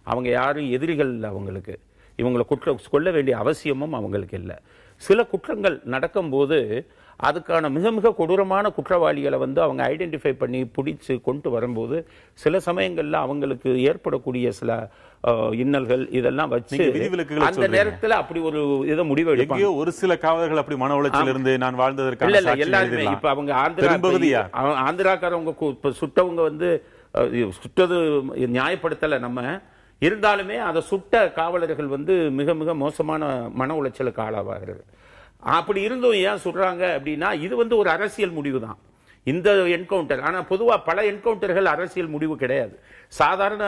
அவங்க யாரும் எதிரிகள் இல்லை. அவங்களுக்கு இவங்களை கொல்ல வேண்டிய அவசியமும் அவங்களுக்கு இல்லை. சில குற்றங்கள் நடக்கும்போது அதுக்கான மிக மிக கொடூரமான குற்றவாளிகளை அவங்க ஐடென்டிஃபை பண்ணி பிடிச்சு கொண்டு வரும்போது சில சமயங்கள்ல அவங்களுக்கு ஏற்படக்கூடிய சில இன்னல்கள் இதெல்லாம் வச்சு அந்த நேரத்தில் அப்படி ஒரு இதை முடிவு எடுப்பாங்க. ஒரு சில காவலர்கள் அப்படி மன உளைச்சல் இருந்து நான் வாழ்ந்ததற்கான எல்லாருமே இப்ப அவங்க ஆந்திராக்காரவங்க சுட்டவங்க சுட்டது நியாயப்படுத்தல நம்ம இருந்தாலுமே அதை சுட்ட காவலர்கள் மிக மிக மோசமான மன உளைச்சலுக்கு ஆளாவார்கள். அப்படி இருந்தும் ஏன் சொல்றாங்க அப்படின்னா, இது ஒரு அரசியல் முடிவு தான் இந்த என்கவுண்டர். ஆனா பொதுவா பல என்கவுண்டர்கள் அரசியல் முடிவு கிடையாது. சாதாரண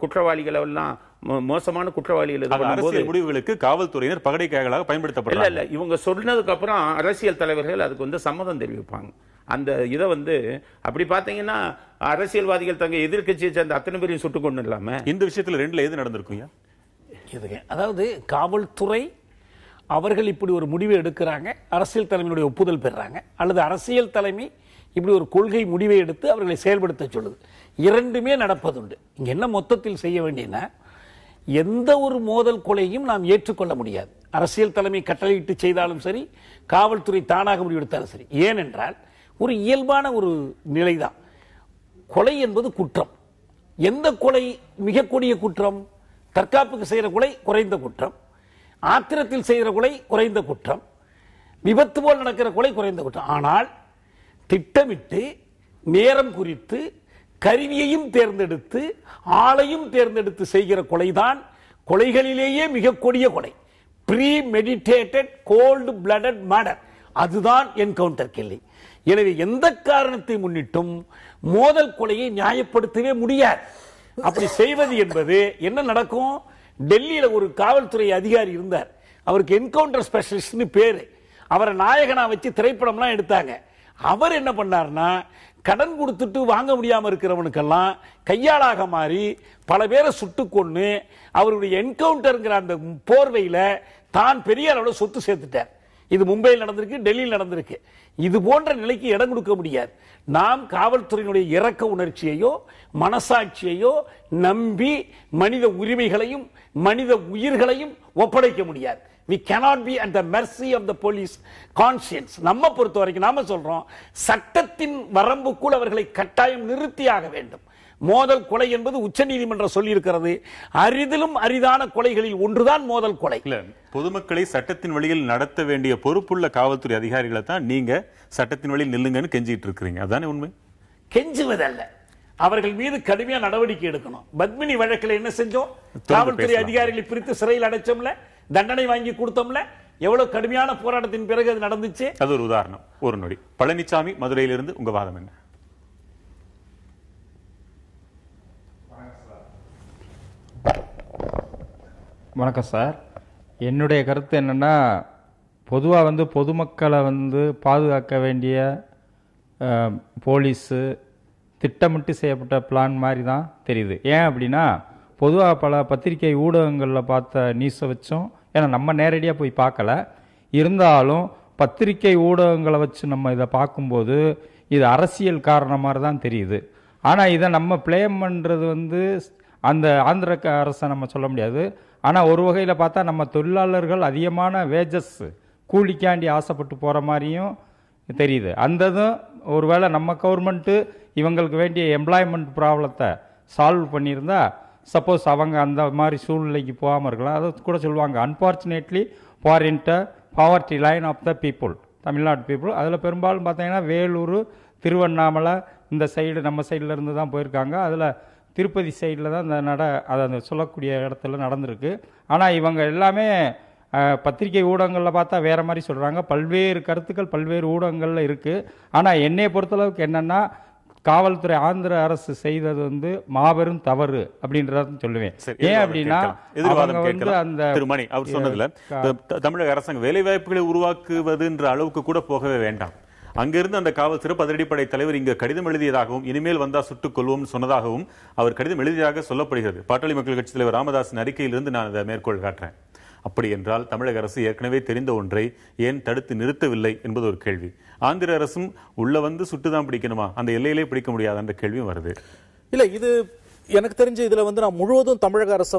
குற்றவாளிகள் எல்லாம் மோசமான குற்றவாளிகள் முடிவுகளுக்கு காவல்துறையினர் பகடைக்காய்களாக பயன்படுத்தப்படல. இல்ல இவங்க சொன்னதுக்கு அப்புறம் அரசியல் தலைவர்கள் அதுக்கு சம்மதம் தெரிவிப்பாங்க. அந்த இதை அப்படி பாத்தீங்கன்னா அரசியல்வாதிகள் தங்க எதிர்கட்சியை சேர்ந்த அத்தனை பேரையும் சுட்டுக் கொண்டு இல்லாம இந்த விஷயத்துல 2ல எது நடந்திருக்கும்? அதாவது காவல்துறை அவர்கள் இப்படி ஒரு முடிவை எடுக்கிறாங்க, அரசியல் தலைமையுடைய ஒப்புதல் பெறாங்க, அல்லது அரசியல் தலைமை இப்படி ஒரு கொள்கை முடிவை எடுத்து அவர்களை செயல்படுத்த சொல்லுது. 2மே நடப்பதுண்டு. இங்க என்ன மொத்தத்தில் செய்ய வேண்டியனா, எந்த ஒரு மோதல் கொலையும் நாம் ஏற்றுக்கொள்ள முடியாது. அரசியல் தலைமை கட்டளையிட்டு செய்தாலும் சரி, காவல்துறை தானாக முடிவெடுத்தாலும் சரி. ஏனென்றால் ஒரு இயல்பான ஒரு நிலைதான். கொலை என்பது குற்றம். எந்த கொலை மிக கொடிய குற்றம்? தற்காப்புக்கு செய்கிற கொலை குறைந்த குற்றம், ஆத்திரத்தில் செய்கிற கொலை குறைந்த குற்றம், விபத்து போல் நடக்கிற கொலை குறைந்த குற்றம். ஆனால் திட்டமிட்டு நேரம் குறித்து கருவியையும் தேர்ந்தெடுத்து ஆளையும் தேர்ந்தெடுத்து செய்கிற கொலைதான் கொலைகளிலேயே மிக கொடிய கொலை. ப்ரீமெடிடேட்டட் கோல்டு பிளடட் மர்டர், அதுதான் என்கவுண்டர் கில்லிங். எனவே எந்த காரணத்தை முன்னிட்டும் மோதல் கொலையை நியாயப்படுத்தவே முடியாது. அப்படி செய்வது என்பது என்ன நடக்கும்? டெல்லியில ஒரு காவல்துறை அதிகாரி இருந்தார், அவருக்கு என்கவுண்டர் ஸ்பெஷலிஸ்ட்னு பேரு. அவரை நாயகனா வச்சு திரைப்படம்லாம் எடுத்தாங்க. அவர் என்ன பண்ணார்னா, கடன் கொடுத்துட்டு வாங்க முடியாம இருக்கிறவனுக்கெல்லாம் கையாளாக மாறி பல பேரை சுட்டு கொன்னு அவருடைய என்கவுண்டர்ங்கிற அந்த போர்வையில தான் பெரிய அளவில் சொத்து சேர்த்துட்டார். இது மும்பையில் நடந்திருக்கு, டெல்லியில் நடந்திருக்கு. இது போன்ற நிலைக்கு இடம் கொடுக்க முடியாது. நாம் காவல்துறையினுடைய இரக்க உணர்ச்சியையோ மனசாட்சியையோ நம்பி மனித உரிமைகளையும் மனித உயிர்களையும் ஒப்படைக்க முடியாது. We cannot be at the mercy of the police conscience. நம்ம பொறுத்த வரைக்கும் நாம சொல்றோம், சட்டத்தின் வரம்புக்குள் அவர்களை கட்டாயம் நிறுத்தியாக வேண்டும். மோதல் கொலை என்பது உச்சநீதிமன்றம் சொல்லி இருக்கிறது. அரிதிலும் அரிதான கொலைகளில் ஒன்றுதான் மோதல் கொலை. பொதுமக்களை சட்டத்தின் வழியில் நடத்த வேண்டிய பொறுப்புள்ள காவல்துறை அதிகாரிகளை தான் நீங்க சட்டத்தின் வழியில் நில்லுங்கன்னு கெஞ்சிட்டு இருக்கிறீங்க. அதானே உண்மை? கெஞ்சுவதல்ல, அவர்கள் மீது கடுமையா நடவடிக்கை எடுக்கணும். பத்மினி வழக்கில் என்ன செஞ்சோம்? காவல்துறை அதிகாரிகளை பிரித்து சிறையில் அடைச்சோம்ல, தண்டனை வாங்கி கொடுத்தோம்ல. எவ்வளவு கடுமையான போராட்டத்தின் பிறகு அது நடந்துச்சு. அது ஒரு உதாரணம். ஒரு நொடி. பழனிசாமி, மதுரையிலிருந்து உங்க வாதம் என்ன? வணக்கம் சார். என்னுடைய கருத்து என்னென்னா, பொதுவாக பொதுமக்களை பாதுகாக்க வேண்டிய போலீஸு திட்டமிட்டு செய்யப்பட்ட பிளான் மாதிரி தான் தெரியுது. ஏன் அப்படின்னா, பொதுவாக பல பத்திரிகை ஊடகங்களில் பார்த்த நியூஸை வச்சும், ஏன்னா நம்ம நேரடியாக போய் பார்க்கல, இருந்தாலும் பத்திரிகை ஊடகங்களை வச்சு நம்ம இதை பார்க்கும்போது இது அரசியல் காரணமாக தான் தெரியுது. ஆனால் இதை நம்ம ப்ளேம் பண்ணுறது அந்த ஆந்திர அரசை நம்ம சொல்ல முடியாது. ஆனால் ஒரு வகையில் பார்த்தா நம்ம தொழிலாளர்கள் அதிகமான வேஜஸ் கூலிக்காண்டி ஆசைப்பட்டு போகிற மாதிரியும் தெரியுது. அந்ததும் ஒருவேளை நம்ம கவர்மெண்ட்டு இவங்களுக்கு வேண்டிய எம்ப்ளாய்மெண்ட் ப்ராப்ளத்தை சால்வ் பண்ணியிருந்தா சப்போஸ் அவங்க அந்த மாதிரி சூழ்நிலைக்கு போகாமல் இருக்கலாம். அதை கூட சொல்லுவாங்க, unfortunately for inter poverty line of the people, Tamil Nadu people. அதில் பெரும்பாலும் பார்த்தீங்கன்னா வேலூர், திருவண்ணாமலை இந்த சைடு நம்ம சைடில் இருந்து தான் போயிருக்காங்க. அதில் திருப்பதி சைடில் தான் இந்த அதை சொல்லக்கூடிய இடத்துல நடந்திருக்கு. ஆனால் இவங்க எல்லாமே பத்திரிகை ஊடகங்களில் பார்த்தா வேறு மாதிரி சொல்கிறாங்க. பல்வேறு கருத்துக்கள் பல்வேறு ஊடகங்களில் இருக்குது. ஆனால் என்னை பொறுத்தளவுக்கு என்னென்னா, காவல்துறை ஆந்திர அரசு செய்தது மாபெரும் தவறு அப்படின்றத சொல்லுவேன். ஏன் அப்படின்னா, அந்த திருமணி அவர் சொன்னதுல தமிழக அரசாங்கம் வேலை வாய்ப்புகளை உருவாக்குவதுன்ற அளவுக்கு கூட போகவே வேண்டாம். அங்கிருந்து அந்த காவல் சிறப்பு அதிரடிப்படை தலைவர் இங்கு கடிதம் எழுதியதாகவும் இனிமேல் வந்தா சுட்டுக் கொள்வோம் சொன்னதாகவும் அவர் கடிதம் எழுதியதாக சொல்லப்படுகிறது. பாட்டாளி மக்கள் கட்சி தலைவர் ராமதாஸின் அறிக்கையிலிருந்து நான் அதை மேற்கோள் காட்டுறேன். அப்படி என்றால் தமிழக அரசு ஏற்கனவே தெரிந்த ஒன்றை ஏன் தடுத்து நிறுத்தவில்லை என்பது ஒரு கேள்வி. ஆந்திர அரசும் உள்ள சுட்டுதான் பிடிக்கணுமா, அந்த எல்லையிலே பிடிக்க முடியாது என்ற கேள்வியும் வருது. இல்ல, இது எனக்கு தெரிஞ்சு இதுல நான் முழுவதும் தமிழக அரசை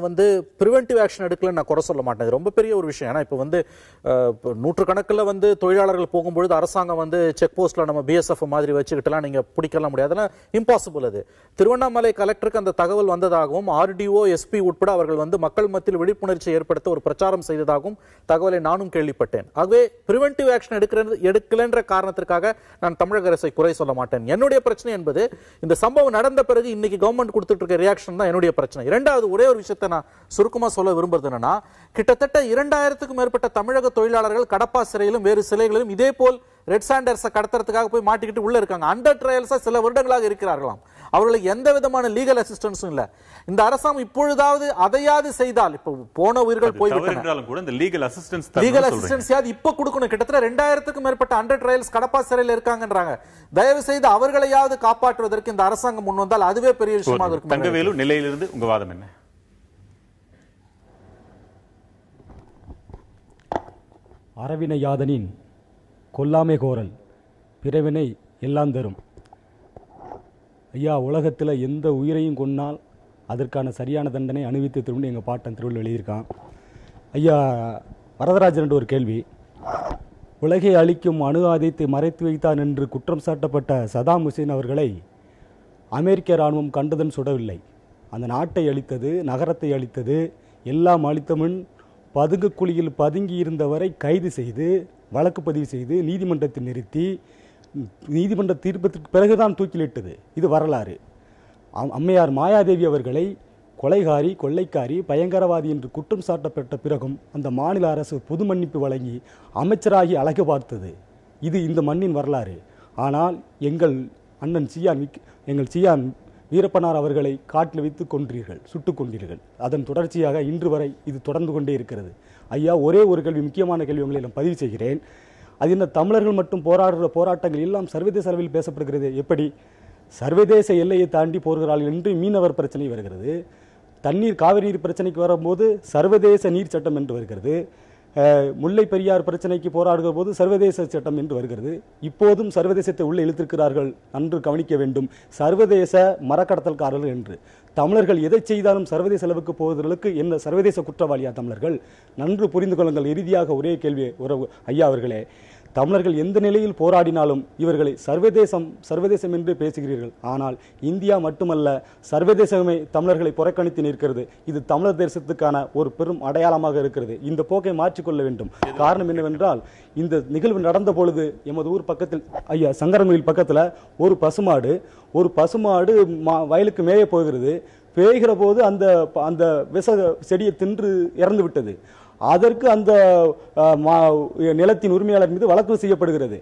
பிரிவென்டிவ் ஆக்ஷன் எடுக்கலன்னு நான் குறை சொல்ல மாட்டேன். இது ரொம்ப பெரிய ஒரு விஷயம். ஏன்னா இப்போ நூற்றுக்கணக்கில் தொழிலாளர்கள் போகும்பொழுது அரசாங்கம் செக் போஸ்ட்ல நம்ம பிஎஸ்எஃப் மாதிரி வச்சுக்கிட்டுலாம் நீங்க பிடிக்கலாம் முடியாது, அதெல்லாம் இம்பாசிபிள். அது திருவண்ணாமலை கலெக்டருக்கு அந்த தகவல் வந்ததாகவும் ஆர்டிஓ எஸ்பி உட்பட அவர்கள் மக்கள் மத்தியில் விழிப்புணர்ச்சி ஏற்படுத்த ஒரு பிரச்சாரம் செய்ததாகவும் தகவலை நானும் கேள்விப்பட்டேன். ஆகவே பிரிவென்டிவ் ஆக்ஷன் எடுக்கலன்ற காரணத்திற்காக நான் தமிழக அரசை குறை சொல்ல மாட்டேன். என்னுடைய பிரச்சனை என்பது இந்த சம்பவம் நடந்த பிறகு இன்னைக்கு கவர்மெண்ட் கொடுத்துட்டு ரியாக்ஷன் தான் என்னுடைய பிரச்சனை. இரண்டாவது ஒரே ஒரு விஷயத்தை நான் சுருக்கமா சொல்ல விரும்புறது என்னன்னா, கிட்டத்தட்ட 2000க்கும் மேற்பட்ட தமிழக தொழிலாளர்கள் கடப்பா சிறையிலும் வேறு சிலைகளிலும் இதே போல் ரெட் சாண்டர்ஸை கடத்துறதுக்காக போய் மாட்டிக்கிட்டு உள்ள இருக்காங்க. அண்டர் ட்ரையல்ஸா சில வருடங்களாக இருக்கிறார்களாம். அவர்களுக்கு எந்த விதமான லீகல் அசிஸ்டன்ஸும் இல்ல. இந்த அரசாங்கம் இப்பொழுதாவது அதையாவது செய்தால், இப்போ போன உயிர்கள் போய்விட்டன, லீகல் அசிஸ்டன்ஸ் இப்ப கொடுக்கணும். கிட்டத்தட்ட 2000க்கும் மேற்பட்ட அண்டர் ட்ரையல்ஸ் கடப்பா சிறையில் இருக்காங்கன்றாங்க. தயவு செய்து அவர்களையாவது காப்பாற்றுவதற்கு இந்த அரசாங்கம் முன் வந்தால் அதுவே பெரிய விஷயமாக இருக்கும். தங்கவேலு, நிலையிலிருந்து உங்க வாதம் என்ன? அரவின யாதனின் கொல்லாமை கோரல் பிறவினை எல்லாம் தரும். ஐயா, உலகத்தில் எந்த உயிரையும் கொன்னால் அதற்கான சரியான தண்டனை அனுபவித்து திரும்ப எங்கள் பாட்டன் திருவள்ளுவர் எழுதியிருக்கான். ஐயா வரதராஜன் ஒரு கேள்வி. உலகை அழிக்கும் அணு ஆயுதத்தை மறைத்து வைத்தான் என்று குற்றம் சாட்டப்பட்ட சதாம் ஹுசேன் அவர்களை அமெரிக்க இராணுவம் கண்டதன் சுடவில்லை. அந்த நாட்டை அழித்தது, நகரத்தை அழித்தது, எல்லாம் அழித்தமுன் பதுங்கு குழியில் பதுங்கி இருந்தவரை கைது செய்து வழக்கு பதிவு செய்து நீதிமன்றத்தில் நிறுத்தி நீதிமன்ற தீர்ப்பதற்கு பிறகுதான் தூக்கிலிட்டது. இது வரலாறு. அம்மையார் மாயாதேவி அவர்களை கொலைகாரி, கொள்ளைக்காரி, பயங்கரவாதி என்று குற்றம் சாட்டப்பட்ட பிறகும் அந்த மாநில அரசு பொது மன்னிப்பு வழங்கி அமைச்சராகி அழகு பார்த்தது. இது இந்த மண்ணின் வரலாறு. ஆனால் எங்கள் அண்ணன் சியான் வீரப்பனார் அவர்களை காட்டில் வைத்து கொன்றீர்கள், சுட்டுக் கொண்டீர்கள். அதன் தொடர்ச்சியாக இன்று வரை இது தொடர்ந்து கொண்டே இருக்கிறது. ஐயா, ஒரே ஒரு கேள்வி, முக்கியமான கேள்வி உங்களிடம் பதிவு செய்கிறேன். அது என்ன, தமிழர்கள் மட்டும் போராடுற போராட்டங்கள் எல்லாம் சர்வதேச அளவில் பேசப்படுகிறது. எப்படி சர்வதேச எல்லையை தாண்டி போகிறார்கள் என்று மீனவர் பிரச்சனை வருகிறது. தண்ணீர், காவிரி நீர் பிரச்சனைக்கு வரும்போது சர்வதேச நீர் சட்டம் என்று வருகிறது. முல்லை பெரியார் பிரச்சனைக்கு போராடுகிற போது சர்வதேச சட்டம் என்று வருகிறது. இப்போதும் சர்வதேசத்தை உள்ளே இழுத்திருக்கிறார்கள். நன்று கவனிக்க வேண்டும். சர்வதேச மரக்கடத்தல்காரர்கள் என்று தமிழர்கள் எதை செய்தாலும் சர்வதேச அளவுக்கு போவதற்கு என்ன சர்வதேச குற்றவாளியா தமிழர்கள்? நன்று புரிந்து கொள்ளுங்கள். இறுதியாக ஒரே கேள்வி ஐயா அவர்களே, தமிழர்கள் எந்த நிலையில் போராடினாலும் இவர்களை சர்வதேசம் என்று பேசுகிறீர்கள். ஆனால் இந்தியா மட்டுமல்ல, சர்வதேசமே தமிழர்களை புறக்கணித்து நிற்கிறது. இது தமிழர் தேசத்துக்கான ஒரு பெரும் அடையாளமாக இருக்கிறது. இந்த போக்கை மாற்றிக்கொள்ள வேண்டும். காரணம் என்னவென்றால், இந்த நிகழ்வு நடந்த பொழுது எமது ஊர் பக்கத்தில், ஐயா சங்கரன்கோயில் பக்கத்தில் ஒரு பசுமாடு வயலுக்கு மேய போகிறது. பேய்கிற போது அந்த விச செடியை தின்று இறந்து விட்டது. அதற்கு அந்த நிலத்தின் உரிமையாளர் மீது வழக்கு செய்யப்படுகிறது.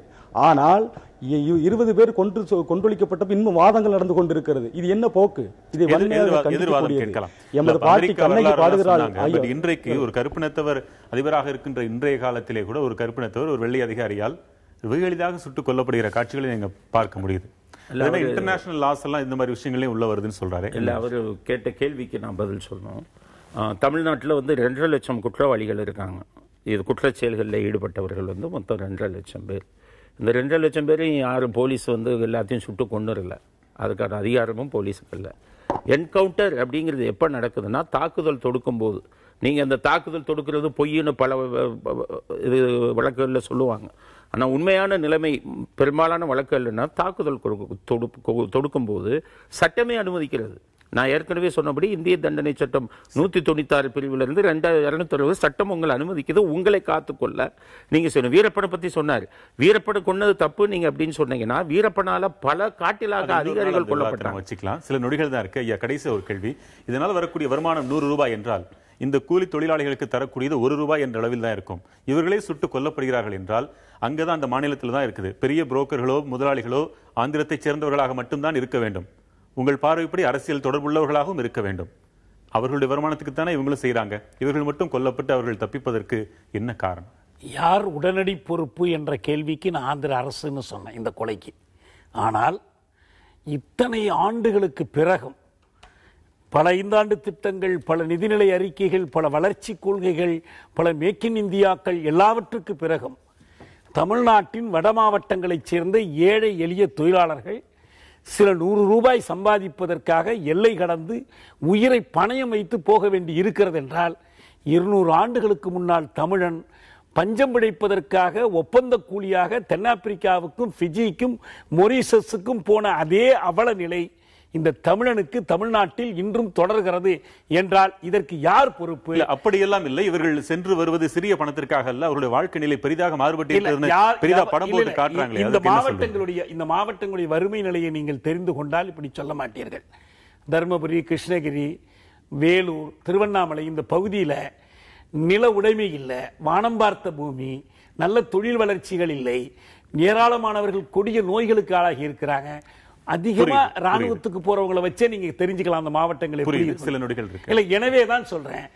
ஆனால் 20 பேர் கொன்றொழிக்கப்பட்ட இன்னும் வாதங்கள் நடந்து கொண்டிருக்கிறது. இது என்ன போக்கு? இதை இன்றைக்கு ஒரு கருப்பினத்தவர் அதிபராக இருக்கின்ற இன்றைய காலத்திலே கூட ஒரு கருப்பினத்தவர் ஒரு வெள்ளை அதிகாரியால் வெகு எளிதாக சுட்டுக் கொல்லப்படுகிற காட்சிகளை நீங்க பார்க்க முடியுது. இன்டர்நேஷனல் லாஸ் எல்லாம் இந்த மாதிரி விஷயங்களே உள்ள வருதுன்னு சொல்றாரு. இல்ல, அவர் கேட்ட கேள்விக்கு நான் பதில் சொல்லணும். தமிழ்நாட்டில் 2.5 லட்சம் குற்றவாளிகள் இருக்காங்க. இது குற்றச் செயல்களில் ஈடுபட்டவர்கள் மொத்தம் 2.5 லட்சம் பேர். இந்த 2.5 லட்சம் பேரையும் யாரும் போலீஸ் எல்லாத்தையும் சுட்டு கொண்டுறல. அதுக்கான அதிகாரமும் போலீஸுக்கு இல்லை. என்கவுண்டர் அப்படிங்கிறது எப்போ நடக்குதுன்னா, தாக்குதல் தொடுக்கும் போது. நீங்கள் அந்த தாக்குதல் தொடுக்கிறது பொய்ன்னு பல இது வழக்குகளில் சொல்லுவாங்க. ஆனால் உண்மையான நிலைமை பெரும்பாலான வழக்குகள்னா, தாக்குதல் தொடுக்கும்போது சட்டமே அனுமதிக்கிறது. நான் ஏற்கனவே சொன்னபடி இந்திய தண்டனை சட்டம் 196 பிரிவிலிருந்து 260 சட்டம் உங்களை அனுமதிக்குது. உங்களை காத்துக்கொள்ள நீங்க சொன்ன வீரப்பனை பத்தி சொன்னார். வீரப்பனை கொன்னது தப்பு நீங்க அப்படின்னு சொன்னீங்கன்னா, வீரப்பனால பல காட்டிலாக அதிகாரிகள் கொல்லப்பட்டாங்க. வச்சுக்கலாம். சில நொடிகள் தான் இருக்கு. ஐயா, கடைசி ஒரு கேள்வி. இதனால் வரக்கூடிய வருமானம் 100 ரூபாய் என்றால், இந்த கூலி தொழிலாளிகளுக்கு தரக்கூடியது 1 ரூபாய் என்ற அளவில் தான் இருக்கும். இவர்களே சுட்டு கொல்லப்படுகிறார்கள் என்றால், அங்கதான் அந்த மாநிலத்தில் தான் இருக்குது. பெரிய புரோக்கர்களோ முதலாளிகளோ ஆந்திரத்தை சேர்ந்தவர்களாக மட்டும்தான் இருக்க வேண்டும். உங்கள் பார்வைப்படி அரசியல் தொடர்புள்ளவர்களாகவும் இருக்க வேண்டும். அவர்களுடைய வருமானத்துக்கு தானே இவங்களும் செய்யறாங்க. இவர்கள் மட்டும் கொல்லப்பட்டு அவர்கள் தப்பிப்பதற்கு என்ன காரணம்? யார் உடனடி பொறுப்பு என்ற கேள்விக்கு நான் ஆந்திர அரசுன்னு சொன்னேன் இந்த கொலைக்கு. ஆனால் இத்தனை ஆண்டுகளுக்கு பிறகும் பல 5 ஆண்டு திட்டங்கள், பல நிதிநிலை அறிக்கைகள், பல வளர்ச்சி கொள்கைகள், பல மேக் இன் இந்தியாக்கள் எல்லாவற்றுக்கு பிறகும் தமிழ்நாட்டின் வட மாவட்டங்களைச் சேர்ந்த ஏழை எளிய தொழிலாளர்கள் சில 100 ரூபாய் சம்பாதிப்பதற்காக எல்லை கடந்து உயிரை பணயம் வைத்து போக வேண்டி இருக்கிறது என்றால், 200 ஆண்டுகளுக்கு முன்னால் தமிழன் பஞ்சம் பிழைப்பதற்காக ஒப்பந்த கூலியாக தென்னாப்பிரிக்காவுக்கும் ஃபிஜிக்கும் மொரீஷஸுக்கும் போன அதே அவல நிலை இந்த தமிழனுக்கு தமிழ்நாட்டில் இன்றும் தொடர்கிறது என்றால் இதற்கு யார் பொறுப்பு? அப்படியெல்லாம் இல்லை. இவர்கள் சென்று வருவது சிறிய பணத்திற்காக அல்ல. அவருடைய வாழ்க்கை நிலை பெரிதாக மாறுபட்டு படம் போட்டு காட்டுறாங்களே. இந்த மாவட்டங்களுடைய வறுமை நிலையை நீங்கள் தெரிந்து கொண்டால் இப்படி சொல்ல மாட்டீர்கள். தர்மபுரி, கிருஷ்ணகிரி, வேலூர், திருவண்ணாமலை இந்த பகுதியில் நில உடைமை இல்லை, வானம் பார்த்த பூமி, நல்ல தொழில் வளர்ச்சிகள் இல்லை, ஏராளமானவர்கள் கொடிய நோய்களுக்கு ஆளாகி இருக்கிறாங்க. அதிகமா ராணுவத்துக்கு போறவங்களை வச்சே நீங்க தெரிஞ்சுக்கலாம் அந்த மாவட்டங்களை. சில நொடிகள் இருக்கு. இல்ல, எனவே தான் சொல்றேன்,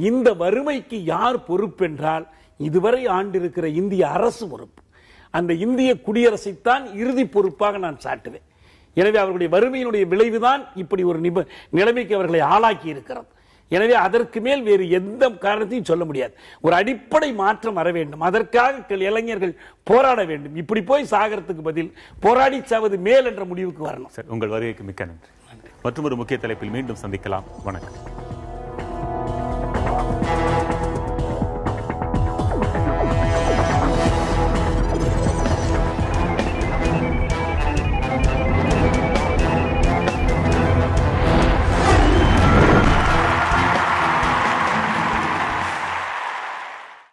இந்த வறுமைக்கு யார் பொறுப்பு என்றால் இதுவரை ஆண்டு இருக்கிற இந்திய அரசு பொறுப்பு. அந்த இந்திய குடியரசைத்தான் இறுதி பொறுப்பாக நான் சாட்டுவேன். எனவே அவர்களுடைய வறுமையினுடைய விளைவுதான் இப்படி ஒரு நிலைமைக்கு அவர்களை ஆளாக்கி இருக்கிறது. எனவே அதற்கு மேல் வேறு எந்த காரணத்தையும் சொல்ல முடியாது. ஒரு அடிப்படை மாற்றம் வர வேண்டும். அதற்காக இளைஞர்கள் போராட வேண்டும். இப்படி போய் சாகரத்துக்கு பதில் போராடி சாவது மேல் என்ற முடிவுக்கு வரணும். உங்கள் வருகைக்கு மிக்க நன்றி. மற்றும் ஒரு முக்கிய தலைப்பில் மீண்டும் சந்திக்கலாம். வணக்கம்.